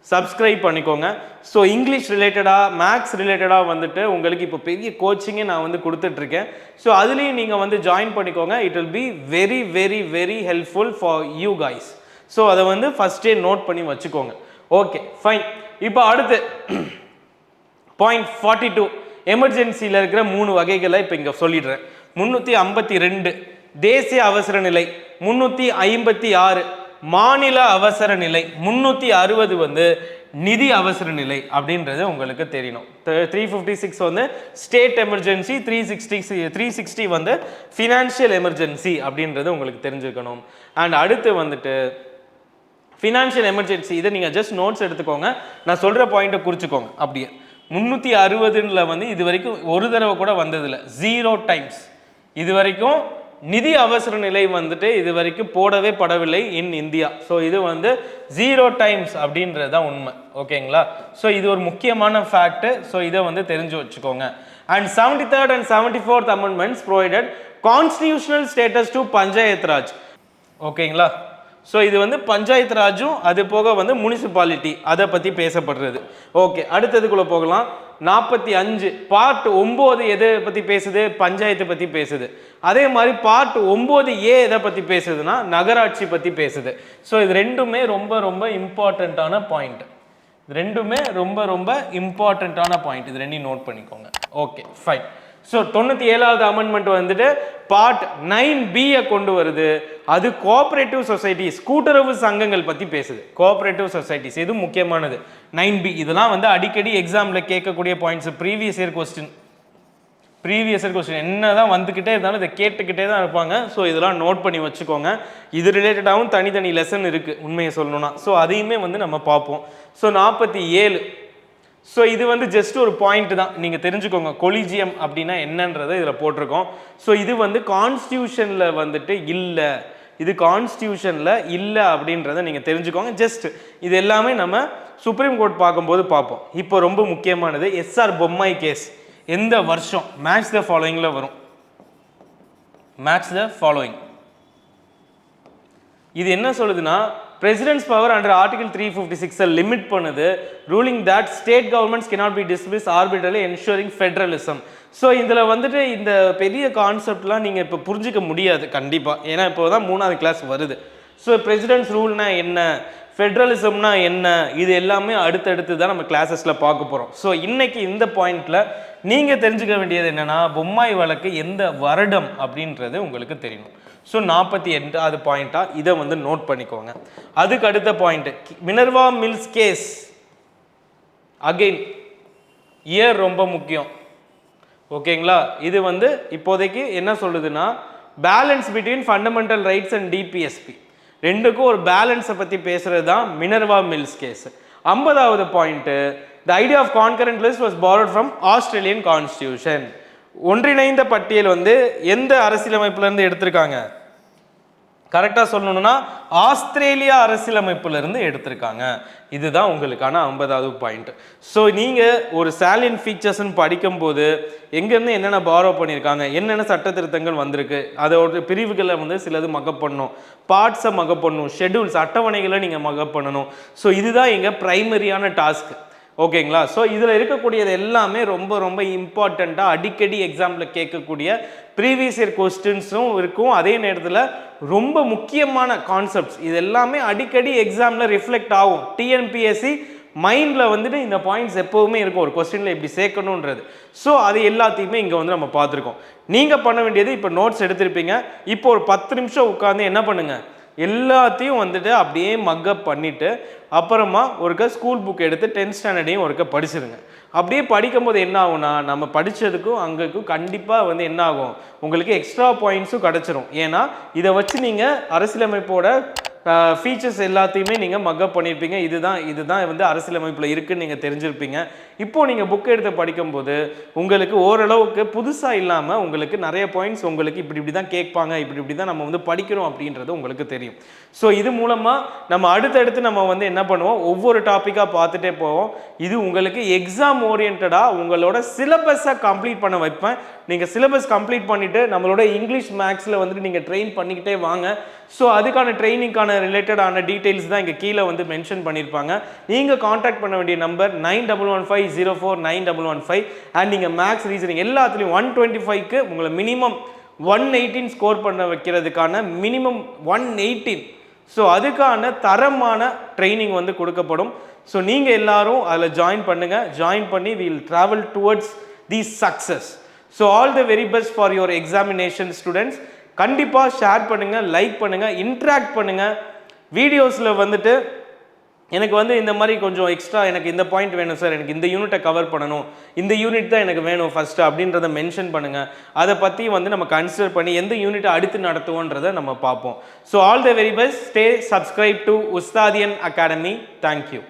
சப்ஸ்கிரைப் பண்ணிக்கோங்க. ஸோ இங்கிலீஷ் ரிலேட்டடாக மேக்ஸ் ரிலேட்டடாக வந்துட்டு உங்களுக்கு இப்போ பெரிய கோச்சிங்கே நான் வந்து கொடுத்துட்ருக்கேன். ஸோ அதுலேயும் நீங்கள் வந்து ஜாயின் பண்ணிக்கோங்க. It will be very very very helpful for you guys. So அதை வந்து ஃபஸ்ட்டே நோட் பண்ணி வச்சுக்கோங்க. Okay fine. இப்போ அடுத்து பாயிண்ட் 42 எமர்ஜென்சியில் இருக்கிற 3 வகைகளை இப்போ இங்கே சொல்லிடுறேன். 352 தேசிய அவசர நிலை, 356 மாநில அவசர நிலை, 360 வந்து நிதி அவசர நிலை அப்படின்றது உங்களுக்கு தெரியணும். 356 வந்து ஸ்டேட் எமர்ஜென்சி, 360 வந்து ஃபினான்ஷியல் எமர்ஜென்சி அப்படின்றது உங்களுக்கு தெரிஞ்சுக்கணும். அண்ட் அடுத்து வந்துட்டு ஃபினான்ஷியல் எமர்ஜென்சி, இதை நீங்கள் ஜஸ்ட் நோட்ஸ் எடுத்துக்கோங்க, நான் சொல்கிற பாயிண்ட்டை குறிச்சிக்கோங்க. அப்படியே 360ல வந்து இது வரைக்கும் ஒரு தடவை கூட வந்ததில்லை, 0 டைம்ஸ். இது வரைக்கும் நிதி அவசர நிலை வந்துட்டு இது வரைக்கும் போடவே படவில்லை இன் இந்தியா. ஸோ இது வந்து 0 டைம்ஸ் அப்படின்றது தான் உண்மை. ஓகேங்களா? ஸோ இது ஒரு முக்கியமான ஃபேக்ட். ஸோ இதை வந்து தெரிஞ்சு வச்சுக்கோங்க. And 73rd and 74th amendments provided constitutional status to panchayat Raj. ஓகேங்களா? ஸோ இது வந்து பஞ்சாயத்து ராஜும் அது போக வந்து முனிசிபாலிட்டி அதை பற்றி பேசப்படுறது. ஓகே, அடுத்ததுக்குள்ளே போகலாம். 45 பார்ட் 9 எதை பற்றி பேசுது? பஞ்சாயத்து பற்றி பேசுது. அதே மாதிரி பார்ட் 9A எதை பற்றி பேசுதுன்னா நகராட்சி பற்றி பேசுது. ஸோ இது ரெண்டுமே ரொம்ப ரொம்ப இம்பார்ட்டண்ட்டான பாயிண்ட். இது ரெண்டுமே ரொம்ப ரொம்ப இம்பார்ட்டண்ட்டான பாயிண்ட். இது ரெண்டையும் நோட் பண்ணிக்கோங்க. Okay fine. ஸோ 97வது அமெண்ட்மெண்ட் வந்துட்டு பார்ட் 9B கொண்டு வருது. அது கோஆபரேட்டிவ் சொசைட்டிஸ், கூட்டுறவு சங்கங்கள் பற்றி பேசுது. கோஆபரேட்டிவ் சொசைட்டிஸ் இது முக்கியமானது. 9B இதெல்லாம் வந்து அடிக்கடி எக்ஸாமில் கேட்கக்கூடிய பாயிண்ட்ஸ். ப்ரீவியஸ் இயர் கொஸ்டின் என்ன தான் வந்துக்கிட்டே இருந்தாலும் இதை கேட்டுக்கிட்டே தான் இருப்பாங்க. ஸோ இதெல்லாம் நோட் பண்ணி வச்சுக்கோங்க. இது ரிலேட்டடாகவும் தனித்தனி லெசன் இருக்குது உண்மையை சொல்லணும்னா. ஸோ அதையுமே வந்து நம்ம பார்ப்போம். ஸோ 47. ஸோ இது வந்து ஜஸ்ட் ஒரு பாயிண்ட் தான், நீங்கள் தெரிஞ்சுக்கோங்க. கொலிஜியம் அப்படின்னா என்னன்றதை இதில் போட்டிருக்கோம். ஸோ இது வந்து கான்ஸ்டியூஷனில் வந்துட்டு இல்லை, இது கான்ஸ்டியூஷனில் இல்லை அப்படின்றத நீங்கள் தெரிஞ்சுக்கோங்க. ஜஸ்ட் இது எல்லாமே நம்ம சுப்ரீம் கோர்ட் பார்க்கும்போது பார்ப்போம். இப்போ ரொம்ப முக்கியமானது எஸ்ஆர் பொம்மாய் கேஸ் எந்த வருஷம்? மேட்ச் த ஃபாலோயிங்கில் வரும். மேட்ச் த ஃபாலோயிங் இது என்ன சொல்லுதுன்னா, president's power under article 356 limit பண்ணுது. Ruling that state governments cannot be dismissed arbitrarily ensuring federalism. So இதில் வந்துட்டு இந்த பெரிய கான்செப்ட்லாம் நீங்கள் இப்போ புரிஞ்சிக்க முடியாது கண்டிப்பாக, ஏன்னா இப்போ தான் 3வது கிளாஸ் வருது. ஸோ பிரசிடென்ட்ஸ் ரூல்னா என்ன, ஃபெட்ரலிசம்னா என்ன, இது எல்லாமே அடுத்தடுத்து தான் நம்ம கிளாஸஸில் பார்க்க போகிறோம். ஸோ இன்னைக்கு இந்த பாயிண்டில் நீங்கள் தெரிஞ்சுக்க வேண்டியது என்னென்னா, பொம்மாய் வழக்கு எந்த வருடம் அப்படின்றது உங்களுக்கு தெரியணும். ஸோ 48வது பாயிண்ட்டாக இதை வந்து நோட் பண்ணிக்கோங்க. அதுக்கு அடுத்த point Minerva Mills case. Again here ரொம்ப முக்கியம். ஓகேங்களா? இது வந்து இப்போதைக்கு என்ன சொல்லுதுன்னா, balance between fundamental rights and DPSP ரெண்டுக்கும் ஒரு பேலன்ஸை பற்றி பேசுறது தான் மினர்வா மில்ஸ் கேஸ். 50வது point the idea of concurrent list was borrowed from Australian constitution. ஒன்றிணைந்த பட்டியல் வந்து எந்த அரசியலமைப்புலேருந்து எடுத்திருக்காங்க? கரெக்டாக சொல்லணும்னா ஆஸ்திரேலியா அரசியலமைப்புலேருந்து எடுத்திருக்காங்க. இதுதான் உங்களுக்கான 50வது பாயிண்ட். ஸோ நீங்கள் ஒரு சாலியன் ஃபீச்சர்ஸ்ன்னு படிக்கும்போது எங்கேருந்து என்னென்ன பாரோ பண்ணியிருக்காங்க, என்னென்ன சட்ட திருத்தங்கள் வந்திருக்கு, அதோட பிரிவுகளை வந்து சிலது மகப் பண்ணணும், பார்ட்ஸை மகப் பண்ணணும், ஷெட்யூல்ஸ் அட்டவணைகளை நீங்கள் மகப் பண்ணணும். ஸோ இதுதான் எங்கள் ப்ரைமரியான டாஸ்க். ஓகேங்களா? ஸோ இதில் இருக்கக்கூடியது எல்லாமே ரொம்ப ரொம்ப இம்பார்ட்டண்ட்டாக அடிக்கடி எக்ஸாமில் கேட்கக்கூடிய ப்ரீவியஸ் இயர் கொஸ்டின்ஸும் இருக்கும். அதே நேரத்தில் ரொம்ப முக்கியமான கான்செப்ட்ஸ் இது எல்லாமே அடிக்கடி எக்ஸாமில் ரிஃப்ளெக்ட் ஆகும். டிஎன்பிஎஸ்சி மைண்டில் வந்துட்டு இந்த பாயிண்ட்ஸ் எப்போவுமே இருக்கும், ஒரு கொஸ்டினில் எப்படி சேர்க்கணுன்றது. ஸோ அது எல்லாத்தையுமே இங்கே வந்து நம்ம பார்த்துருக்கோம். நீங்கள் பண்ண வேண்டியது, இப்போ நோட்ஸ் எடுத்திருப்பீங்க, இப்போ ஒரு 10 நிமிஷம் உட்காந்து என்ன பண்ணுங்கள், எல்லாத்தையும் வந்துட்டு அப்படியே மக்கப் பண்ணிவிட்டு அப்புறமா ஒருக்க ஸ்கூல் புக் எடுத்து 10th ஸ்டாண்டர்டையும் ஒருக்க படிச்சிருங்க. அப்படியே படிக்கும்போது என்ன ஆகும்னா, நம்ம படித்ததுக்கும் அங்கேக்கும் கண்டிப்பாக வந்து என்ன ஆகும், உங்களுக்கு எக்ஸ்ட்ரா பாயிண்ட்ஸும் கிடச்சிரும். ஏன்னா இதை வச்சு நீங்கள் அரசியலமைப்போட ஃபீச்சர்ஸ் எல்லாத்தையுமே நீங்கள் மக்கப் பண்ணியிருப்பீங்க. இதுதான் வந்து அரசியலமைப்பில் இருக்குதுன்னு நீங்கள் தெரிஞ்சிருப்பீங்க. இப்போது நீங்கள் புக் எடுத்து படிக்கும்போது உங்களுக்கு ஓரளவுக்கு புதுசாக இல்லாமல் உங்களுக்கு நிறைய பாயிண்ட்ஸ் உங்களுக்கு இப்படி தான் கேட்பாங்க, இப்படி தான் நம்ம வந்து படிக்கிறோம் அப்படின்றது உங்களுக்கு தெரியும். ஸோ இது மூலமாக நம்ம அடுத்தடுத்து நம்ம வந்து என்ன பண்ணுவோம், ஒவ்வொரு டாப்பிக்காக பார்த்துட்டே போவோம். இது உங்களுக்கு எக்ஸாம் ஓரியன்டாக உங்களோட சிலபஸை கம்ப்ளீட் பண்ண வைப்பேன். நீங்கள் சிலபஸ் கம்ப்ளீட் பண்ணிவிட்டு நம்மளோட இங்கிலீஷ் மேக்ஸில் வந்துட்டு நீங்கள் ட்ரெயின் பண்ணிக்கிட்டே வாங்க. ஸோ அதுக்கான ட்ரைனிங்கான ரிலேட்டடான டீட்டெயில்ஸ் தான் இங்கே கீழே வந்து மென்ஷன் பண்ணியிருப்பாங்க. நீங்கள் காண்டாக்ட் பண்ண வேண்டிய நம்பர் 9115049115. அண்ட் நீங்கள் மேக்ஸ் ரீசனிங் எல்லாத்துலேயும் 125க்கு உங்களை மினிமம் 118 ஸ்கோர் பண்ண வைக்கிறதுக்கான மினிமம் 118. ஸோ அதுக்கான தரமான ட்ரைனிங் வந்து கொடுக்கப்படும். ஸோ நீங்கள் எல்லாரும் அதில் ஜாயின் பண்ணுங்கள். ஜாயின் பண்ணி will travel towards the success. So all the very best for your examination students. கண்டிப்பாக ஷேர் பண்ணுங்கள், லைக் பண்ணுங்கள், இன்ட்ராக்ட் பண்ணுங்கள். வீடியோஸில் வந்துட்டு எனக்கு வந்து இந்த மாதிரி கொஞ்சம் எக்ஸ்ட்ரா எனக்கு இந்த பாயிண்ட் வேணும் சார், எனக்கு இந்த யூனிட்டை கவர் பண்ணணும், இந்த யூனிட் தான் எனக்கு வேணும் ஃபஸ்ட்டு அப்படின்றத மென்ஷன் பண்ணுங்கள். அதை பற்றி வந்து நம்ம கன்சிடர் பண்ணி எந்த யூனிட்டை அடுத்து நடத்துவோன்றதை நம்ம பார்ப்போம். So all the very best. Stay subscribe to Ustadian academy. Thank you.